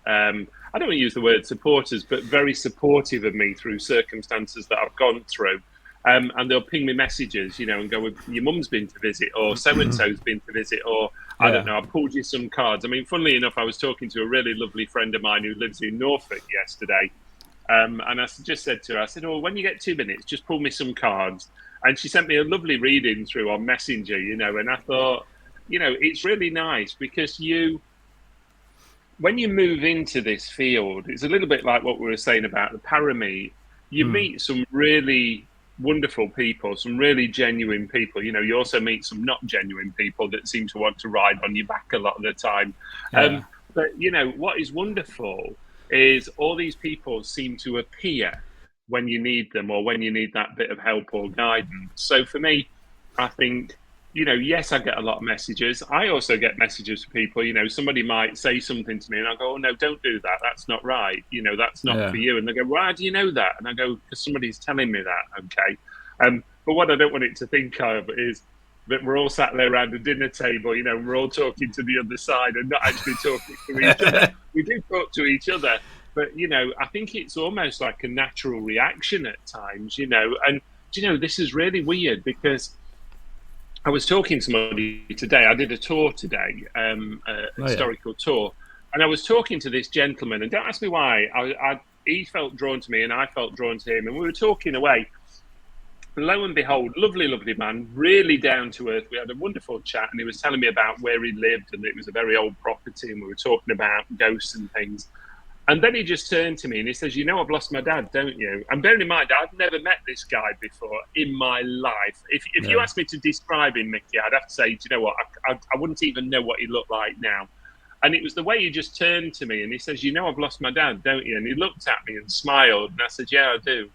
I don't want to use the word supporters, but very supportive of me through circumstances that I've gone through. And they'll ping me messages, and go, your mum's been to visit, or so-and-so's been to visit, or I don't know, I pulled you some cards. I mean, funnily enough, I was talking to a really lovely friend of mine who lives in Norfolk yesterday. And I just said to her, I said, oh, when you get 2 minutes, just pull me some cards. And she sent me a lovely reading through on Messenger, and I thought, it's really nice, because when you move into this field, it's a little bit like what we were saying about the Paranormal. You meet some really wonderful people, some really genuine people. You also meet some not genuine people that seem to want to ride on your back a lot of the time. But what is wonderful is all these people seem to appear when you need them or when you need that bit of help or guidance. So for me, I think, yes, I get a lot of messages. I also get messages from people, somebody might say something to me and I go, oh, no, don't do that. That's not right. That's not for you. And they go, why do you know that? And I go, because somebody's telling me that. Okay. But what I don't want it to think of is that we're all sat there around a dinner table, we're all talking to the other side and not actually talking to each other. We do talk to each other, but, I think it's almost like a natural reaction at times, and, this is really weird because I was talking to somebody today. I did a tour today, historical tour, and I was talking to this gentleman, and don't ask me why. He felt drawn to me and I felt drawn to him, and we were talking away. Lo and behold, lovely, lovely man, really down to earth. We had a wonderful chat, and he was telling me about where he lived, and it was a very old property, and we were talking about ghosts and things. And then he just turned to me and he says, I've lost my dad, don't you? And bearing in mind, I've never met this guy before in my life. If you asked me to describe him, Mickey, I'd have to say, do you know what? I wouldn't even know what he looked like now. And it was the way he just turned to me and he says, I've lost my dad, don't you? And he looked at me and smiled. And I said, yeah, I do.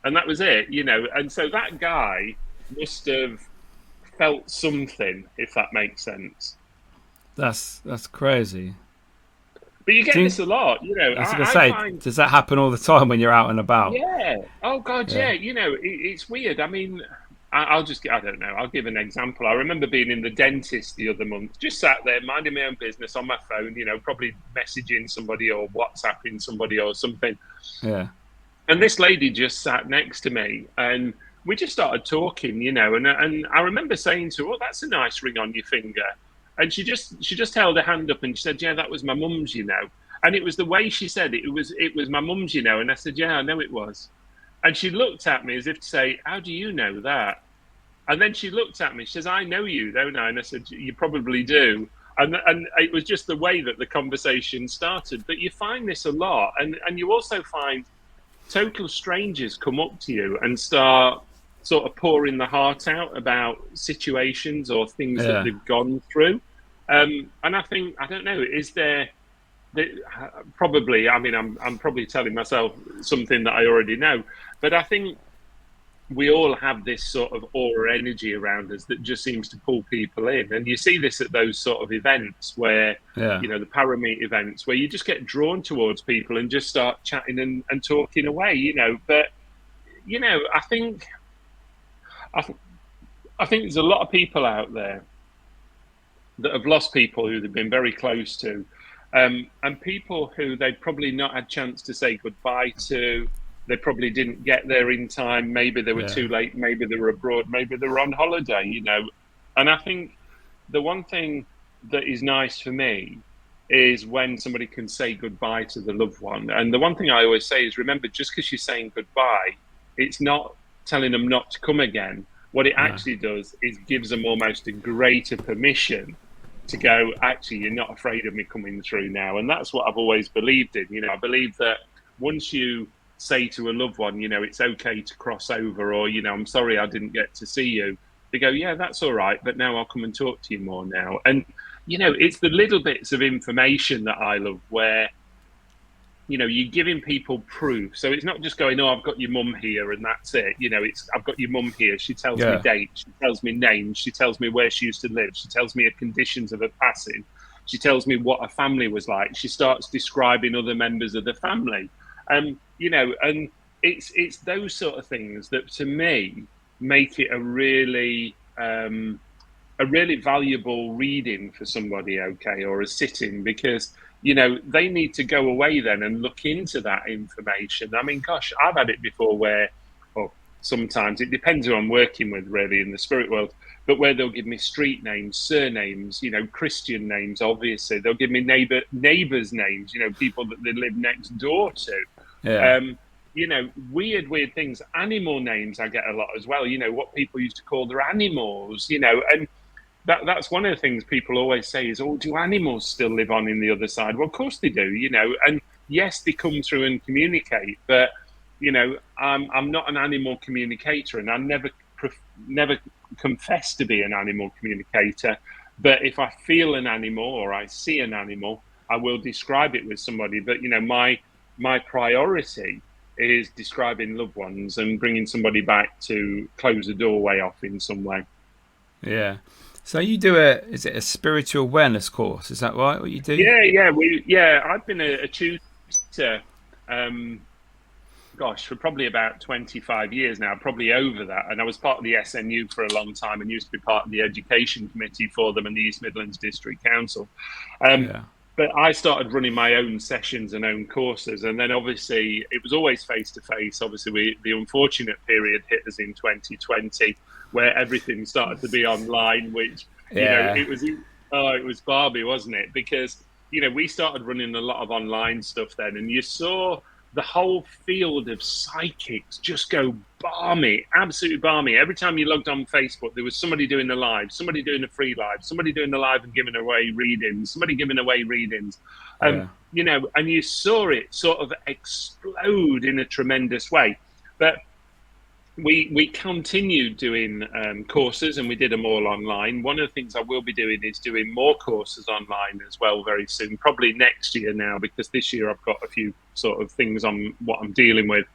And that was it, And so that guy must have felt something, if that makes sense. That's crazy. But you get this a lot, I was going to say, does that happen all the time when you're out and about? Yeah. Oh, God, yeah. It's weird. I mean, I don't know. I'll give an example. I remember being in the dentist the other month, just sat there, minding my own business on my phone, probably messaging somebody or WhatsApping somebody or something. Yeah. And this lady just sat next to me and we just started talking, and I remember saying to her, oh, that's a nice ring on your finger. And she just held her hand up and she said, yeah, that was my mum's, And it was the way she said it. It was my mum's, And I said, yeah, I know it was. And she looked at me as if to say, how do you know that? And then she looked at me. She says, I know you, don't I? And I said, you probably do. And it was just the way that the conversation started. But you find this a lot. And you also find total strangers come up to you and start sort of pouring the heart out about situations or things that they've gone through. And I think, I don't know, is there probably, I mean, I'm probably telling myself something that I already know, but I think we all have this sort of aura energy around us that just seems to pull people in. And you see this at those sort of events where, the parameet events, where you just get drawn towards people and just start chatting and talking away, But, I think there's a lot of people out there that have lost people who they've been very close to, and people who they've probably not had a chance to say goodbye to. They probably didn't get there in time. Maybe they were too late. Maybe they were abroad. Maybe they were on holiday, And I think the one thing that is nice for me is when somebody can say goodbye to the loved one. And the one thing I always say is, remember, just because you're saying goodbye, it's not telling them not to come again. What it actually does is gives them almost a greater permission to go, actually, you're not afraid of me coming through now. And that's what I've always believed in. I believe that once you say to a loved one, it's okay to cross over, or, I'm sorry I didn't get to see you. They go, yeah, that's all right, but now I'll come and talk to you more now. And, it's the little bits of information that I love where, you're giving people proof. So it's not just going, oh, I've got your mum here and that's it. It's, I've got your mum here. She tells me dates. She tells me names. She tells me where she used to live. She tells me the conditions of her passing. She tells me what her family was like. She starts describing other members of the family. And it's those sort of things that, to me, make it a really valuable reading for somebody, or a sit-in, because, they need to go away then and look into that information. I mean, gosh, I've had it before where, well, sometimes it depends who I'm working with, really, in the spirit world, but where they'll give me street names, surnames, Christian names, obviously. They'll give me neighbours' names, people that they live next door to. Weird things. Animal names I get a lot as well, what people used to call their animals, and that's one of the things people always say is, oh, do animals still live on in the other side? Well, of course they do, and yes, they come through and communicate, but, I'm not an animal communicator, and I never confess to be an animal communicator. But if I feel an animal or I see an animal, I will describe it with somebody. But, my priority is describing loved ones and bringing somebody back to close the doorway off in some way. Yeah. So you do is it a spiritual awareness course? Is that right? What you do? Yeah. I've been a tutor, for probably about 25 years now, probably over that. And I was part of the SNU for a long time and used to be part of the education committee for them in the East Midlands District Council. Yeah. But I started running my own sessions and own courses. And then obviously it was always face to face. Obviously, the unfortunate period hit us in 2020 where everything started to be online, which, it was Barrie, wasn't it? Because, we started running a lot of online stuff then, and you saw the whole field of psychics just go balmy, absolutely balmy. Every time you logged on Facebook, there was somebody doing a live, somebody doing a free live, somebody doing the live and giving away readings, somebody giving away readings. And you saw it sort of explode in a tremendous way. But we continued doing courses, and we did them all online. One of the things I will be doing is doing more courses online as well very soon, probably next year now, because this year I've got a few sort of things on what I'm dealing with.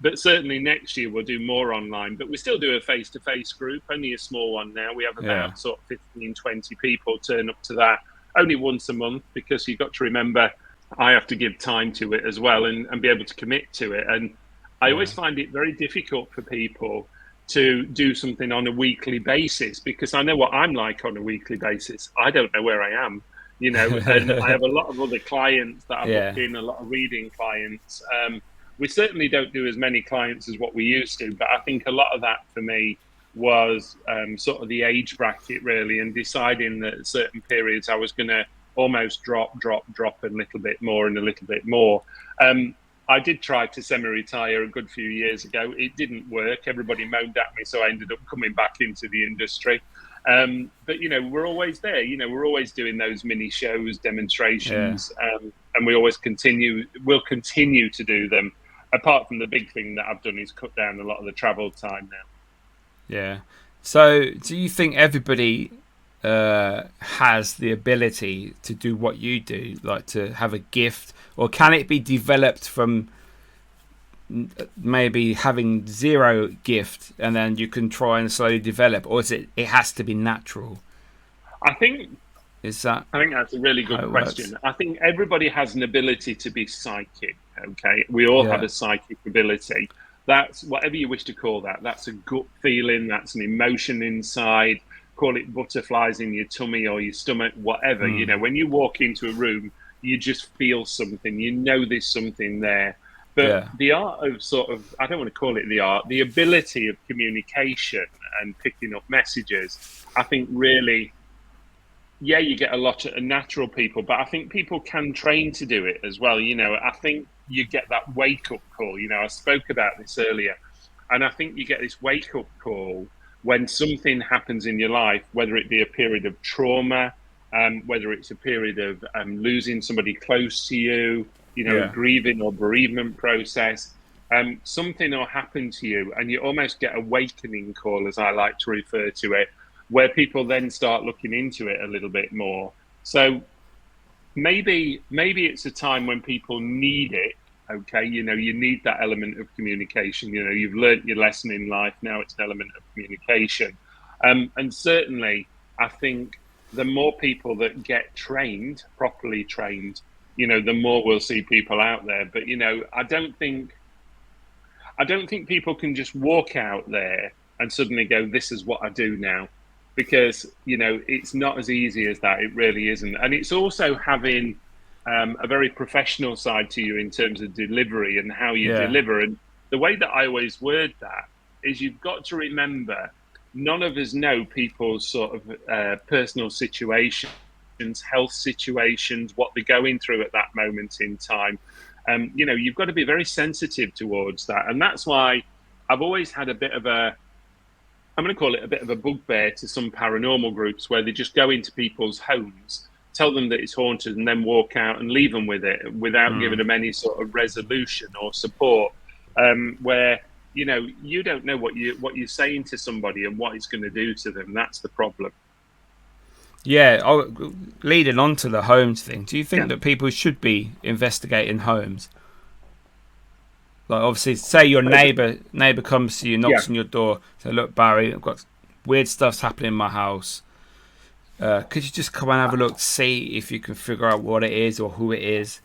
But certainly next year we'll do more online, but we still do a face-to-face group, only a small one now. We have about sort of 15, 20 people turn up to that only once a month, because you've got to remember I have to give time to it as well and be able to commit to it. And I always find it very difficult for people to do something on a weekly basis, because I know what I'm like on a weekly basis. I don't know where I am, and I have a lot of other clients that I book in, a lot of reading clients. We certainly don't do as many clients as what we used to, but I think a lot of that for me was sort of the age bracket really, and deciding that at certain periods I was going to almost drop a little bit more and a little bit more. I did try to semi-retire a good few years ago. It didn't work. Everybody moaned at me, so I ended up coming back into the industry. But, we're always there. We're always doing those mini shows, demonstrations, and we'll continue to do them. Apart from the big thing that I've done is cut down a lot of the travel time now. Yeah. So do you think everybody has the ability to do what you do, like to have a gift, or can it be developed from maybe having zero gift and then you can try and slowly develop, or is it has to be natural? I think that's a really good question. Works? I think everybody has an ability to be psychic. Okay, we all have a psychic ability. That's whatever you wish to call that. That's a gut feeling. That's an emotion inside. Call it butterflies in your tummy or your stomach, whatever. When you walk into a room, you just feel something. There's something there. But the art of I don't want to call it the art, the ability of communication and picking up messages, I think really, you get a lot of natural people, but I think people can train to do it as well. I think you get that wake-up call. I spoke about this earlier, and I think you get this wake-up call when something happens in your life, whether it be a period of trauma, whether it's a period of losing somebody close to you, a grieving or bereavement process, something will happen to you and you almost get a awakening call, as I like to refer to it, where people then start looking into it a little bit more. So maybe it's a time when people need it. Okay, you need that element of communication. You've learnt your lesson in life. Now it's an element of communication. And certainly, I think the more people that get trained, properly trained, the more we'll see people out there. But, I don't think people can just walk out there and suddenly go, this is what I do now. Because, it's not as easy as that. It really isn't. And it's also having a very professional side to you in terms of delivery and how you deliver. And the way that I always word that is you've got to remember, none of us know people's sort of personal situations, health situations, what they're going through at that moment in time. You've got to be very sensitive towards that. And that's why I've always had I'm going to call it a bit of a bugbear to some paranormal groups where they just go into people's homes, tell them that it's haunted, and then walk out and leave them with it without giving them any sort of resolution or support. Where you don't know what you're saying to somebody and what it's going to do to them. That's the problem. Yeah, leading on to the homes thing, do you think Yeah. that people should be investigating homes? Like, obviously, say your neighbour comes to you, Yeah. knocks on your door, say, "Look, Barry, I've got weird stuff's happening in my house. Could you just come and have a look, see if you can figure out what it is or who it is?"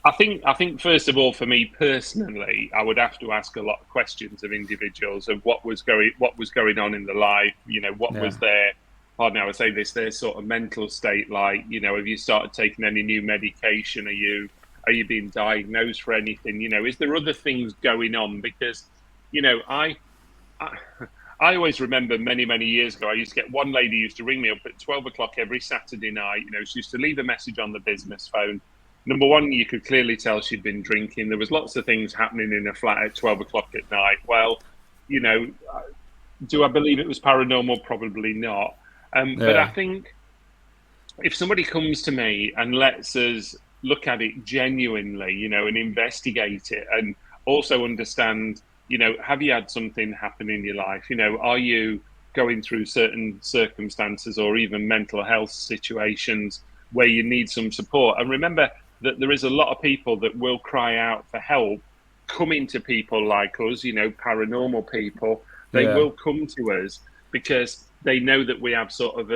I think first of all, for me personally, I would have to ask a lot of questions of individuals of what was going on in the life. What Yeah, was their, pardon, I would say this, their sort of mental state like. Have you started taking any new medication? Are you being diagnosed for anything? Is there other things going on? Because, I I always remember many, many years ago, I used to get one lady used to ring me up at 12 o'clock every Saturday night. She used to leave a message on the business phone. Number one, you could clearly tell she'd been drinking. There was lots of things happening in her flat at 12 o'clock at night. Well, you know, do I believe it was paranormal? Probably not. But I yeah, think if somebody comes to me and lets us look at it genuinely, and investigate it, and also understand, have you had something happen in your life? Are you going through certain circumstances or even mental health situations where you need some support? And remember that there is a lot of people that will cry out for help coming to people like us, paranormal people. They yeah, will come to us because they know that we have sort of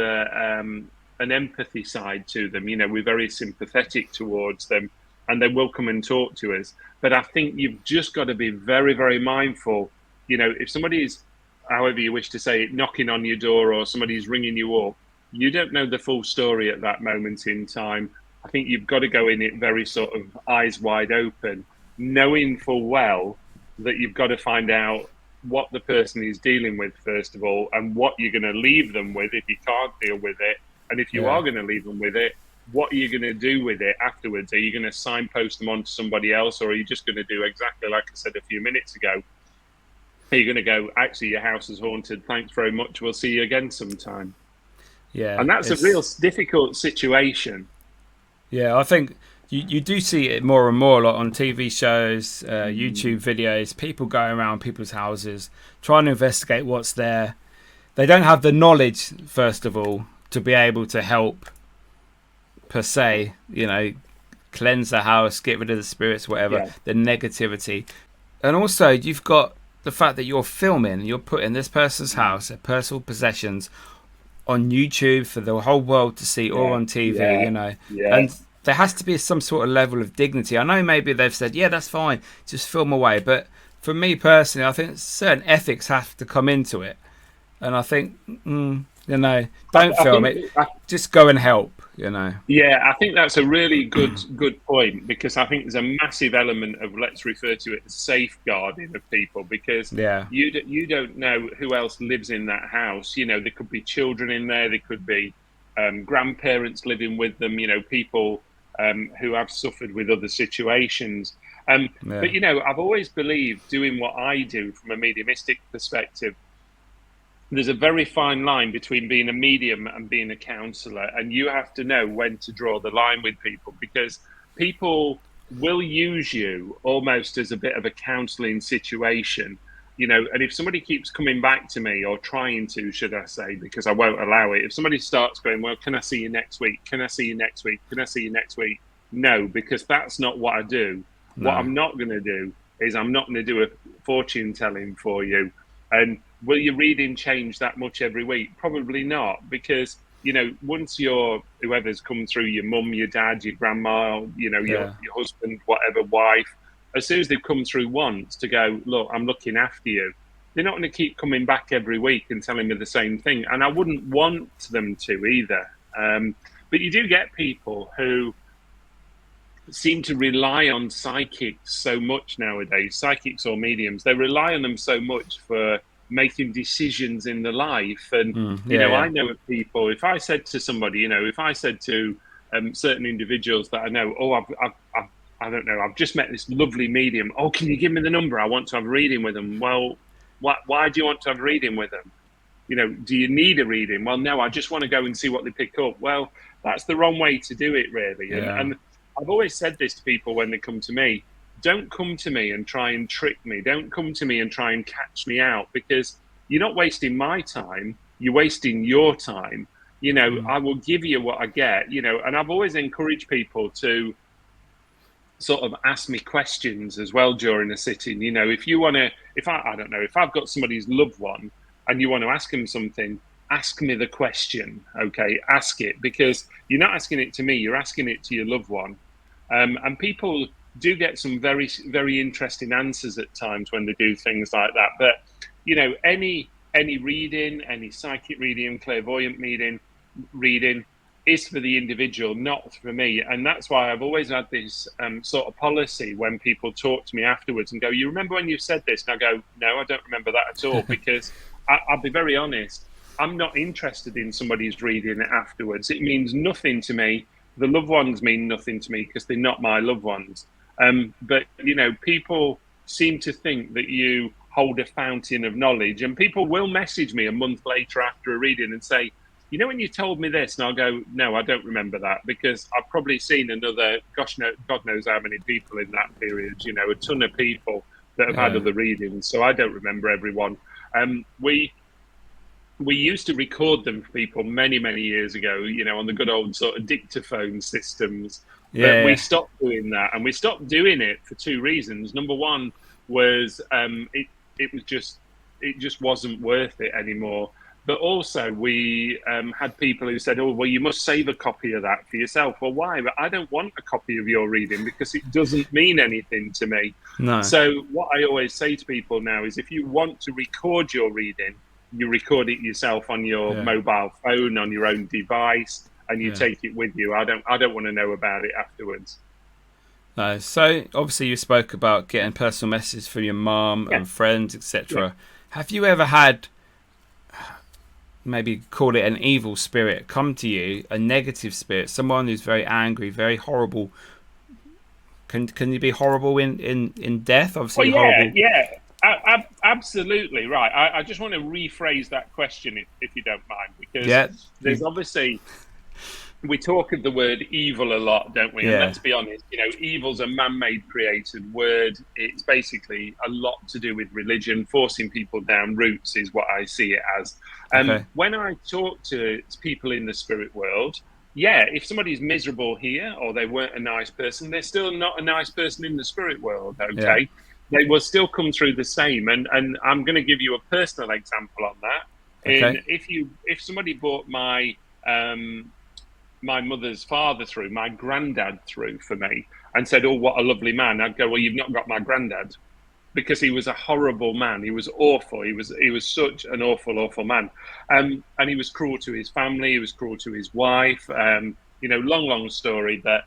an empathy side to them. We're very sympathetic towards them, and they will come and talk to us. But I think you've just got to be very, very mindful. If somebody's, however you wish to say it, knocking on your door or somebody's ringing you up, you don't know the full story at that moment in time. I think you've got to go in it very sort of eyes wide open, knowing full well that you've got to find out what the person is dealing with, first of all, and what you're going to leave them with if you can't deal with it. And if you yeah, are going to leave them with it, what are you going to do with it afterwards? Are you going to signpost them on to somebody else, or are you just going to do exactly like I said a few minutes ago? Are you going to go, actually, your house is haunted. Thanks very much. We'll see you again sometime. yeah. And that's a real difficult situation. Yeah, I think you do see it more and more, like on TV shows, YouTube Mm. videos, people going around people's houses trying to investigate what's there. They don't have the knowledge, first of all, to be able to help per se, cleanse the house, get rid of the spirits, whatever, Yeah, the negativity. And also, you've got the fact that you're filming, you're putting this person's house, their personal possessions, on YouTube for the whole world to see, or yeah, on TV, yeah, yeah. and there has to be some sort of level of dignity. I know maybe they've said, yeah, that's fine, just film away, but for me personally, I think certain ethics have to come into it, and I think, don't I film think it, just go and help. Yeah, I think that's a really good point, because I think there's a massive element of, let's refer to it as safeguarding of people, because Yeah, you don't know who else lives in that house. There could be children in there, there could be grandparents living with them. People who have suffered with other situations. yeah, But I've always believed, doing what I do from a mediumistic perspective, there's a very fine line between being a medium and being a counselor, and you have to know when to draw the line with people, because people will use you almost as a bit of a counseling situation. And if somebody keeps coming back to me, or trying to, should I say, because I won't allow it, if somebody starts going, well, can I see you next week, can I see you next week, can I see you next week, no, because that's not what I do. What no, I'm not going to do is, I'm not going to do a fortune telling for you. And will your reading change that much every week? Probably not, because once whoever's come through, your mum, your dad, your grandma, yeah, your husband, whatever, wife, as soon as they've come through once to go, look, I'm looking after you, they're not going to keep coming back every week and telling me the same thing, and I wouldn't want them to either. But you do get people who seem to rely on psychics so much nowadays, psychics or mediums. They rely on them so much for making decisions in their life. And, yeah, yeah, I know of people, if I said to somebody, if I said to certain individuals that I know, oh, I don't know, I've just met this lovely medium. Oh, can you give me the number? I want to have a reading with them. Well, why do you want to have a reading with them? Do you need a reading? Well, no, I just want to go and see what they pick up. Well, that's the wrong way to do it, really. yeah, And I've always said this to people when they come to me: don't come to me and try and trick me. Don't come to me and try and catch me out, because you're not wasting my time. You're wasting your time. I will give you what I get, and I've always encouraged people to sort of ask me questions as well during a sitting. If you want to, if I don't know, if I've got somebody's loved one and you want to ask them something, ask me the question, okay? Ask it, because you're not asking it to me, you're asking it to your loved one. And people do get some very, very interesting answers at times when they do things like that. But, any reading, any psychic reading, clairvoyant reading is for the individual, not for me. And that's why I've always had this sort of policy when people talk to me afterwards and go, you remember when you said this? And I go, no, I don't remember that at all, because I'll be very honest, I'm not interested in somebody's reading it afterwards. It means nothing to me. The loved ones mean nothing to me because they're not my loved ones. But, people seem to think that you hold a fountain of knowledge, and people will message me a month later after a reading and say, when you told me this, and I'll go, no, I don't remember that, because I've probably seen another, God knows how many people in that period, a ton of people that have had other readings. So I don't remember everyone. We used to record them for people many, many years ago, on the good old sort of dictaphone systems. But we stopped doing that, and we stopped doing it for two reasons. Number one was it just wasn't worth it anymore. But also we had people who said, oh, well, you must save a copy of that for yourself. Well, why? But I don't want a copy of your reading, because it doesn't mean anything to me. No. So what I always say to people now is, if you want to record your reading, you record it yourself on your mobile phone, on your own device, and you take it with you. I don't want to know about it afterwards. No. So obviously you spoke about getting personal messages from your mum and friends, etc. Yeah. Have you ever had, maybe call it an evil spirit, come to you, a negative spirit, someone who's very angry, very horrible? Can you be horrible in death? Obviously, horrible. Yeah. Absolutely right. I just want to rephrase that question, if you don't mind, because there's obviously, we talk of the word evil a lot, don't we? And let's be honest, evil's a man-made created word. It's basically a lot to do with religion, forcing people down roots is what I see it as. When I talk to people in the spirit world, if somebody's miserable here or they weren't a nice person, they're still not a nice person in the spirit world, okay? Yeah. They will still come through the same. And I'm going to give you a personal example on that. Okay. And if somebody brought my mother's father through, my granddad through for me, and said, oh, what a lovely man, I'd go, well, you've not got my granddad, because he was a horrible man. He was awful. He was such an awful man. And he was cruel to his family. He was cruel to his wife. Long story. But,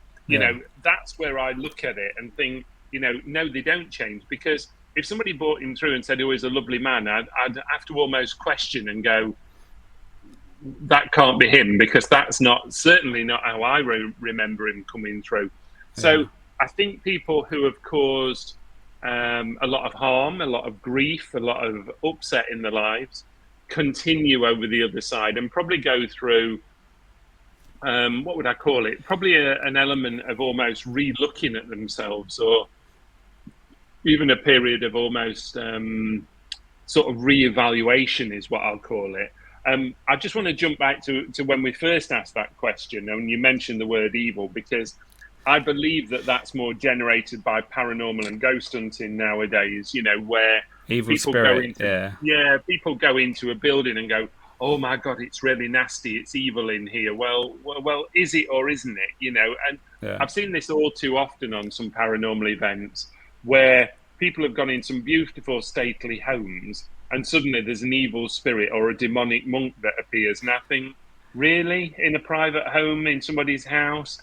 that's where I look at it and think, no, they don't change. Because if somebody brought him through and said, oh, he's a lovely man, I'd have to almost question and go, that can't be him, because that's certainly not how I remember him coming through. Yeah. So I think people who have caused a lot of harm, a lot of grief, a lot of upset in their lives, continue over the other side and probably go through, what would I call it? Probably an element of almost re-looking at themselves, or even a period of almost sort of re-evaluation is what I'll call it. I just want to jump back to when we first asked that question, and you mentioned the word evil, because I believe that that's more generated by paranormal and ghost hunting nowadays, where evil people spirit, people go into a building and go, oh my God, it's really nasty, it's evil in here. Well, is it or isn't it? And I've seen this all too often on some paranormal events where people have gone in some beautiful, stately homes, and suddenly there's an evil spirit or a demonic monk that appears. And I think, really? In a private home, in somebody's house?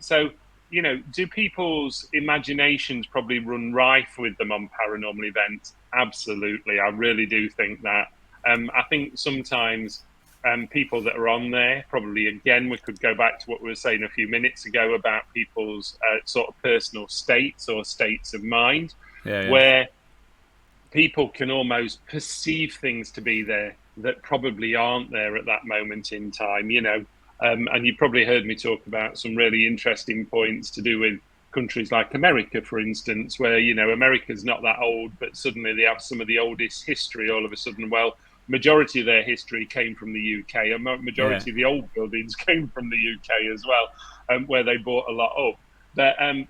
So, do people's imaginations probably run rife with them on paranormal events? Absolutely. I really do think that. I think sometimes people that are on there, probably, again, we could go back to what we were saying a few minutes ago about people's sort of personal states or states of mind, where people can almost perceive things to be there that probably aren't there at that moment in time, and you probably heard me talk about some really interesting points to do with countries like America, for instance, where, America's not that old, but suddenly they have some of the oldest history all of a sudden. Well, majority of their history came from the UK, and majority of the old buildings came from the UK as well, where they bought a lot up. But I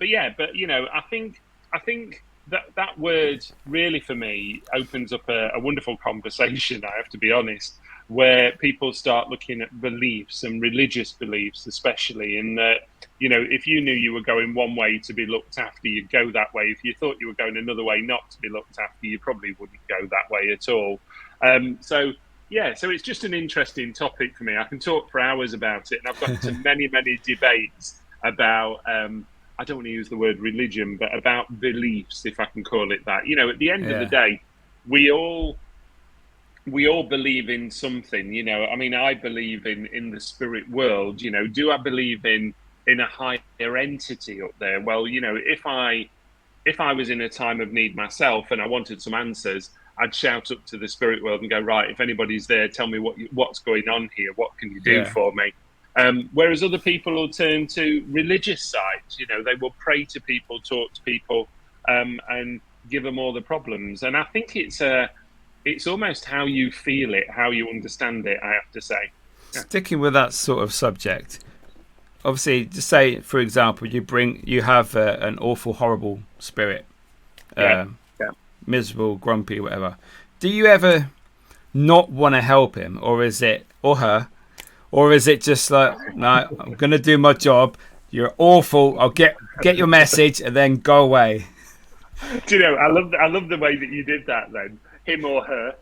think that word really for me opens up a wonderful conversation. I have to be honest, where people start looking at beliefs and religious beliefs, especially in that, if you knew you were going one way to be looked after, you'd go that way. If you thought you were going another way not to be looked after, you probably wouldn't go that way at all. So it's just an interesting topic for me. I can talk for hours about it, and I've got into many, many debates about, I don't want to use the word religion, but about beliefs, if I can call it that. At the end of the day, we all believe in something. I believe in the spirit world. Do I believe in a higher entity up there? Well, if I was in a time of need myself and I wanted some answers, I'd shout up to the spirit world and go, right, if anybody's there, tell me what's going on here. What can you do for me? Whereas other people will turn to religious sides. They will pray to people, talk to people, and give them all the problems. And I think it's almost how you feel it, how you understand it, I have to say. Sticking with that sort of subject, obviously, just say, for example, you have an awful, horrible spirit, miserable, grumpy, whatever. Do you ever not want to help him, or is it, or her, or is it just like, no, I'm going to do my job, you're awful, I'll get your message, and then go away? Do you know, I love the way that you did that then. Him or her.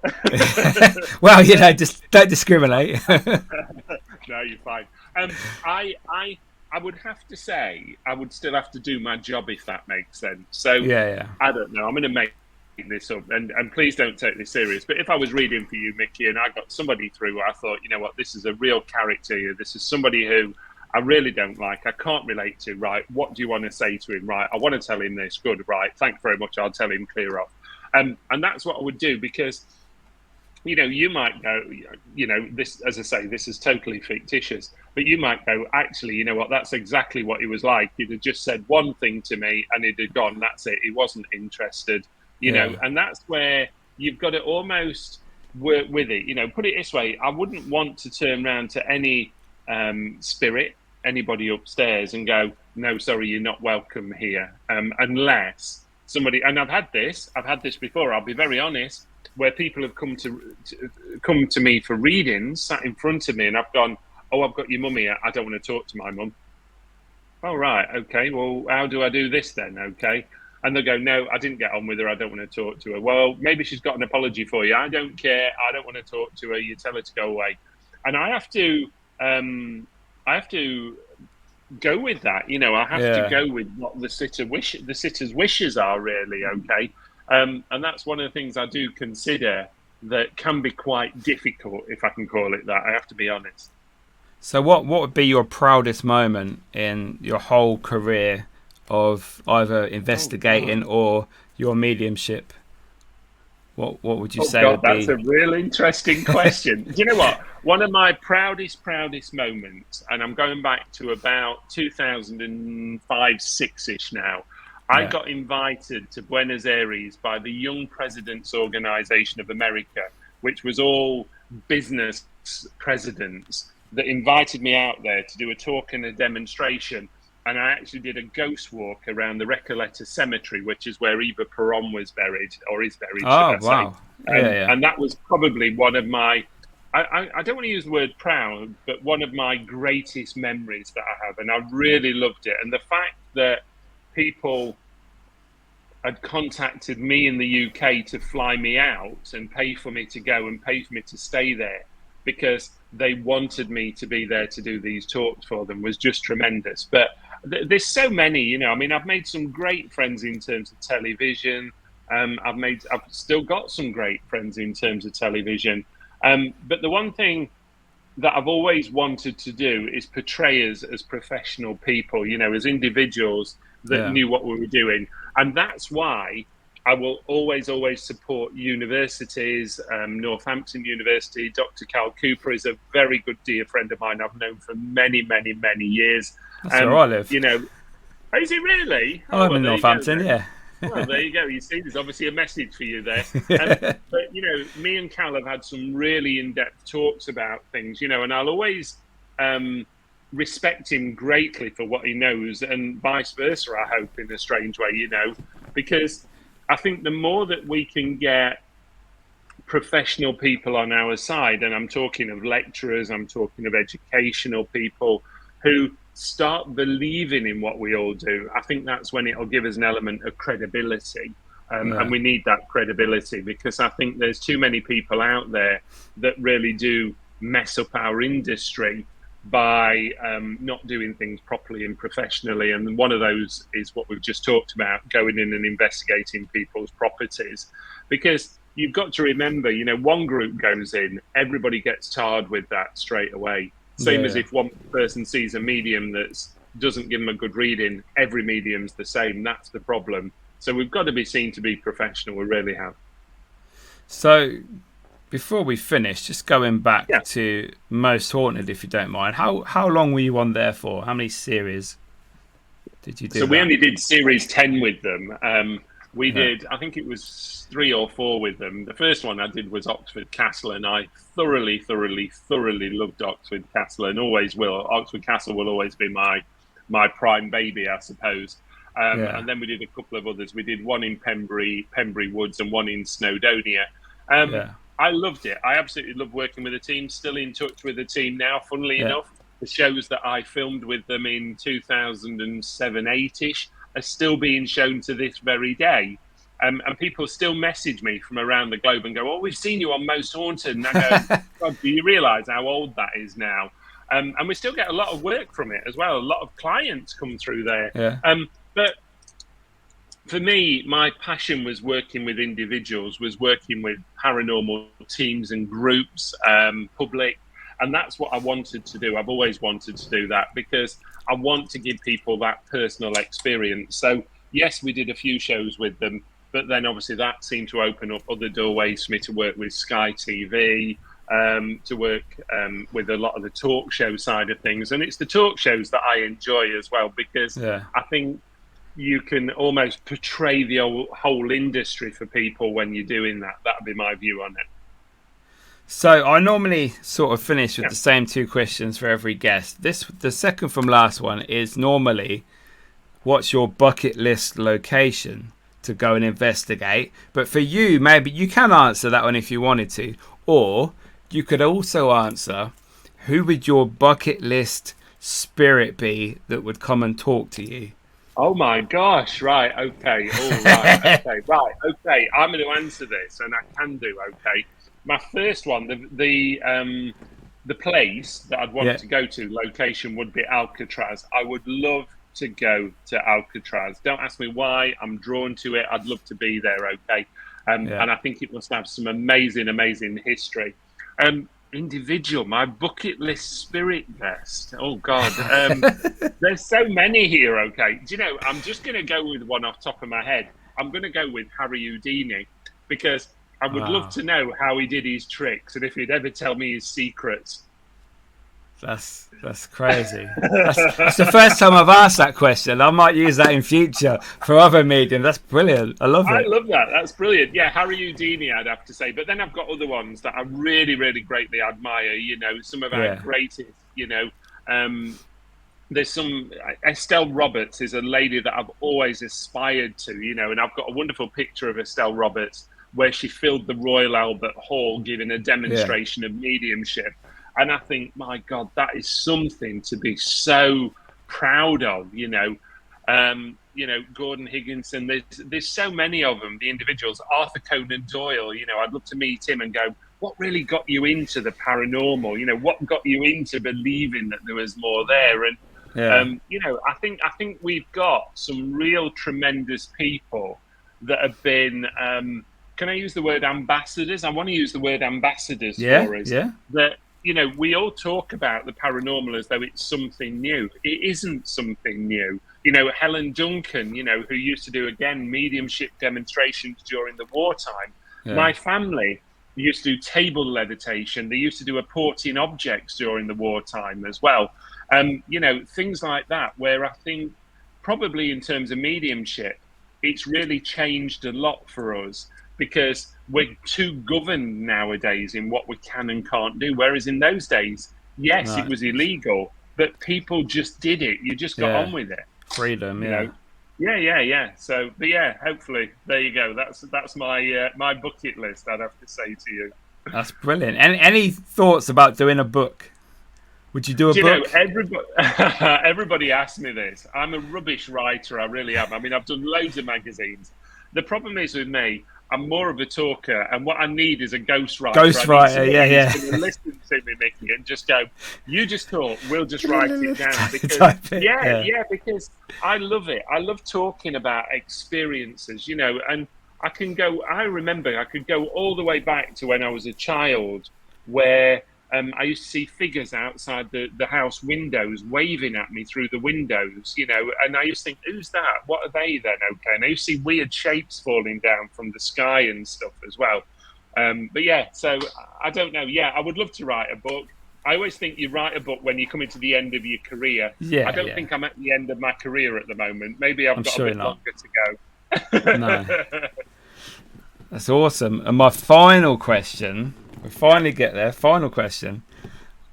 Well, just don't discriminate. No, you're fine. I would have to say I would still have to do my job, if that makes sense. So I don't know. I'm going to make this up, and please don't take this serious. But if I was reading for you, Mickey, and I got somebody through, I thought, you know what, this is a real character here. This is somebody who I really don't like. I can't relate to. Right? What do you want to say to him? Right? I want to tell him this. Good. Right? Thanks very much. I'll tell him clear off. And that's what I would do, because, you might go, this, as I say, this is totally fictitious, but you might go, actually, you know what, that's exactly what he was like. He'd have just said one thing to me and he'd have gone, that's it. He wasn't interested, know, and that's where you've got to almost work with it. Put it this way, I wouldn't want to turn around to any spirit, anybody upstairs, and go, no, sorry, you're not welcome here, unless somebody, and I've had this before, I'll be very honest, where people have come to me for readings, sat in front of me, and I've gone, oh, I've got your mum here, I don't want to talk to my mum. Oh, right, okay, well, how do I do this then? Okay. And they go, no, I didn't get on with her, I don't want to talk to her. Well, maybe she's got an apology for you. I don't care, I don't want to talk to her, you tell her to go away. And I have to go with that, I have to go with what the sitter's wishes are, really, okay? And that's one of the things I do consider that can be quite difficult, if I can call it that. I have to be honest. So what would be your proudest moment in your whole career of either investigating or your mediumship? What would you say would be? That's a real interesting question. Do you know what? One of my proudest moments, and I'm going back to about 2005, 6-ish now, I got invited to Buenos Aires by the Young Presidents Organization of America, which was all business presidents, that invited me out there to do a talk and a demonstration. And I actually did a ghost walk around the Recoleta Cemetery, which is where E04 Perón was buried, or is buried, should I say. Wow. And that was probably one of my, I don't want to use the word proud, but one of my greatest memories that I have. And I really loved it. And the fact that people had contacted me in the UK to fly me out and pay for me to go and pay for me to stay there, because they wanted me to be there to do these talks for them, was just tremendous. But there's so many, I've made some great friends in terms of television. I've still got some great friends in terms of television. But the one thing that I've always wanted to do is portray us as professional people, as individuals that knew what we were doing. And that's why I will always support universities. Northampton University, Dr. Carl Cooper is a very good dear friend of mine I've known for many, many, many years. That's where I live. Is he really? I'm in Northampton, yeah. Well, there you go. You see, there's obviously a message for you there. But, me and Cal have had some really in-depth talks about things, and I'll always respect him greatly for what he knows, and vice versa, I hope, in a strange way, because I think the more that we can get professional people on our side, and I'm talking of lecturers, I'm talking of educational people who start believing in what we all do, I think that's when it'll give us an element of credibility. And we need that credibility, because I think there's too many people out there that really do mess up our industry by not doing things properly and professionally. And one of those is what we've just talked about, going in and investigating people's properties. Because you've got to remember, one group goes in, everybody gets tarred with that straight away. Same as if one person sees a medium that doesn't give them a good reading, every medium's the same. That's the problem. So we've got to be seen to be professional. We really have. So before we finish, just going back to Most Haunted, if you don't mind, how long were you on there for? How many series did you do? So we only did series 10 with them. We did, I think it was 3 or 4 with them. The first one I did was Oxford Castle, and I thoroughly loved Oxford Castle, and always will. Oxford Castle will always be my prime baby, I suppose. And then we did a couple of others. We did one in Pembury Woods, and one in Snowdonia. I loved it. I absolutely love working with the team. Still in touch with the team now, funnily enough. The shows that I filmed with them in 2007, 8-ish are still being shown to this very day. And people still message me from around the globe and go, "Oh, we've seen you on Most Haunted." And I go, "God, do you realise how old that is now?" And we still get a lot of work from it as well. A lot of clients come through there. But for me, my passion was working with individuals, was working with paranormal teams and groups, public. And that's what I wanted to do. I've always wanted to do that, because I want to give people that personal experience. So, yes, we did a few shows with them, but then obviously that seemed to open up other doorways for me to work with Sky TV, to work with a lot of the talk show side of things. And it's the talk shows that I enjoy as well, because I think you can almost portray the whole industry for people when you're doing that. That'd be my view on it. So I normally sort of finish with the same 2 questions for every guest. The second from last one is normally, what's your bucket list location to go and investigate? But for you, maybe you can answer that one if you wanted to. Or you could also answer, who would your bucket list spirit be that would come and talk to you? Oh my gosh, right, okay, all right, okay. I'm going to answer this, and I can do, okay. My first one, the place that I'd want to go to, location, would be Alcatraz. I would love to go to Alcatraz. Don't ask me why. I'm drawn to it. I'd love to be there, okay? And I think it must have some amazing history. Individual, my bucket list spirit guest. Oh, God. There's so many here, okay? Do you know, I'm just going to go with one off the top of my head. I'm going to go with Harry Houdini, because I would love to know how he did his tricks, and if he'd ever tell me his secrets. That's crazy. That's the first time I've asked that question. I might use that in future for other mediums. That's brilliant. I love it. I love that. That's brilliant. Yeah, Harry Houdini, I'd have to say. But then I've got other ones that I really greatly admire. Some of our greatest. There's some. Estelle Roberts is a lady that I've always aspired to. And I've got a wonderful picture of Estelle Roberts where she filled the Royal Albert Hall giving a demonstration of mediumship. And I think, my God, that is something to be so proud of, Gordon Higginson, there's so many of them, the individuals. Arthur Conan Doyle, I'd love to meet him and go, what really got you into the paranormal? What got you into believing that there was more there? And, I think we've got some real tremendous people that have been, can I use the word ambassadors? I want to use the word ambassadors for us. That, we all talk about the paranormal as though it's something new. It isn't something new. Helen Duncan, who used to do, again, mediumship demonstrations during the wartime. My family used to do table levitation. They used to do apporting objects during the wartime as well. Things like that, where I think probably in terms of mediumship, it's really changed a lot for us because we're too governed nowadays in what we can and can't do. Whereas in those days, yes, it was illegal, but people just did it. You just got on with it. Freedom, you know? Yeah. So, but yeah, hopefully, there you go. That's my my bucket list, I'd have to say to you. That's brilliant. Any thoughts about doing a book? Would you do a book? Everybody asks me this. I'm a rubbish writer. I really am. I mean, I've done loads of magazines. The problem is with me, I'm more of a talker, and what I need is a ghostwriter. Ghostwriter, yeah. Who's going to listen to me, Mickey, and just go, "You just talk. We'll just write it down." Because because I love it. I love talking about experiences, and I remember I could go all the way back to when I was a child, where I used to see figures outside the house windows waving at me through the windows, and I used to think, who's that? What are they then? Okay. And I used to see weird shapes falling down from the sky and stuff as well. But yeah, so I don't know. Yeah, I would love to write a book. I always think you write a book when you're coming to the end of your career. I don't think I'm at the end of my career at the moment. Maybe I've got a bit longer to go. No. That's awesome. And my final question, we finally get there. Final question.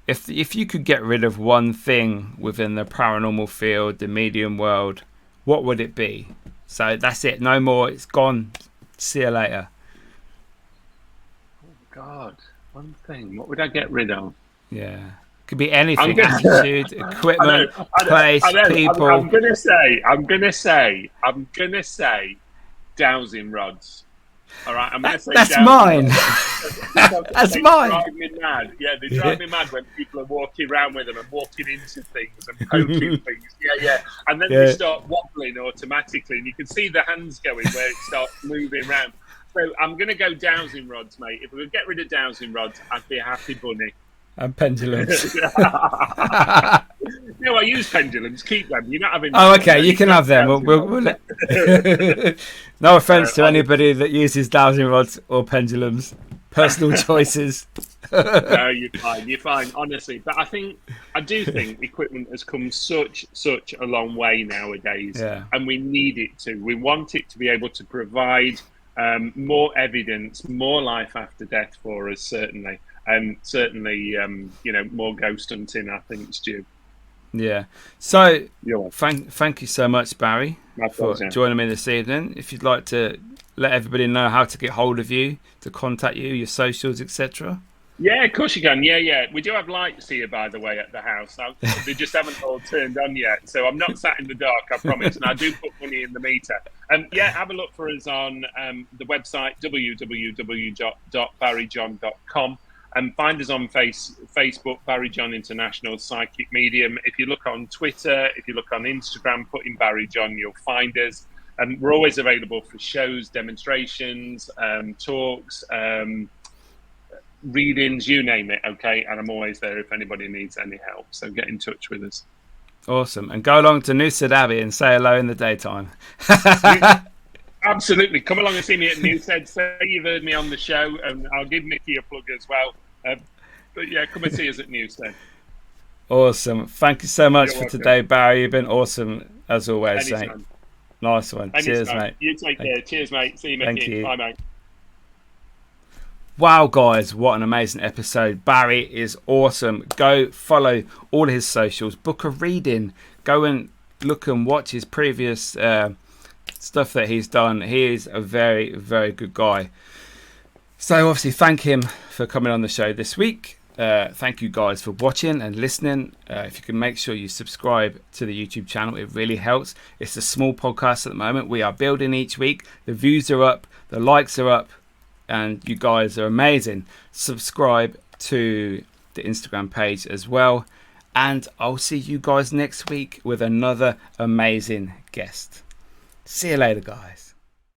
If you could get rid of one thing within the paranormal field, the medium world, what would it be? So that's it. No more. It's gone. See you later. Oh, God. One thing. What would I get rid of? Yeah. Could be anything. Attitude, equipment, place, people. I'm gonna say dowsing rods. All right, I'm going to say that's mine. That's mine. They drive me mad. Yeah, they drive me mad when people are walking around with them and walking into things and poking things. Yeah. And then they start wobbling automatically, and you can see the hands going where it starts moving around. So I'm going to go dowsing rods, mate. If we could get rid of dowsing rods, I'd be a happy bunny. And pendulums. No, I use pendulums. Keep them. You're not having. Oh, okay. You can have them. We'll no offense to anybody that uses dowsing rods or pendulums. Personal choices. No, you're fine. You're fine, honestly. But I do think equipment has come such a long way nowadays, and we need it to. We want it to be able to provide more evidence, more life after death for us, certainly. And certainly, more ghost hunting, I think, is due. Yeah. So, thank you so much, Barrie, for joining me this evening. If you'd like to let everybody know how to get hold of you, to contact you, your socials, etc. Yeah, of course you can. Yeah. We do have lights here, by the way, at the house. They just haven't all turned on yet. So I'm not sat in the dark, I promise. And I do put money in the meter. Have a look for us on the website, www.barriejohn.com. And find us on Facebook, Barrie John International Psychic Medium. If you look on Twitter, if you look on Instagram, put in Barrie John, you'll find us. And we're always available for shows, demonstrations, talks, readings, you name it, okay? And I'm always there if anybody needs any help. So get in touch with us. Awesome. And go along to Newstead Abbey and say hello in the daytime. Absolutely. Come along and see me at Newstead. Say you've heard me on the show, and I'll give Mickey a plug as well. But yeah, come and see us at Newstead. Awesome. Thank you so much for today, Barrie. You've been awesome as always. Nice one. Cheers, mate. You take care. Cheers, mate. See you, Mickey. Thank you. Bye, mate. Wow, guys, what an amazing episode. Barrie is awesome. Go follow all his socials, book a reading, go and look and watch his previous stuff that he's done. He is a very, very good guy. So obviously thank him for coming on the show this week. Thank you guys for watching and listening. If you can make sure you subscribe to the YouTube channel, it really helps. It's a small podcast at the moment. We are building each week. The views are up, the likes are up, and you guys are amazing. Subscribe to the Instagram page as well. And I'll see you guys next week with another amazing guest. See you later, guys.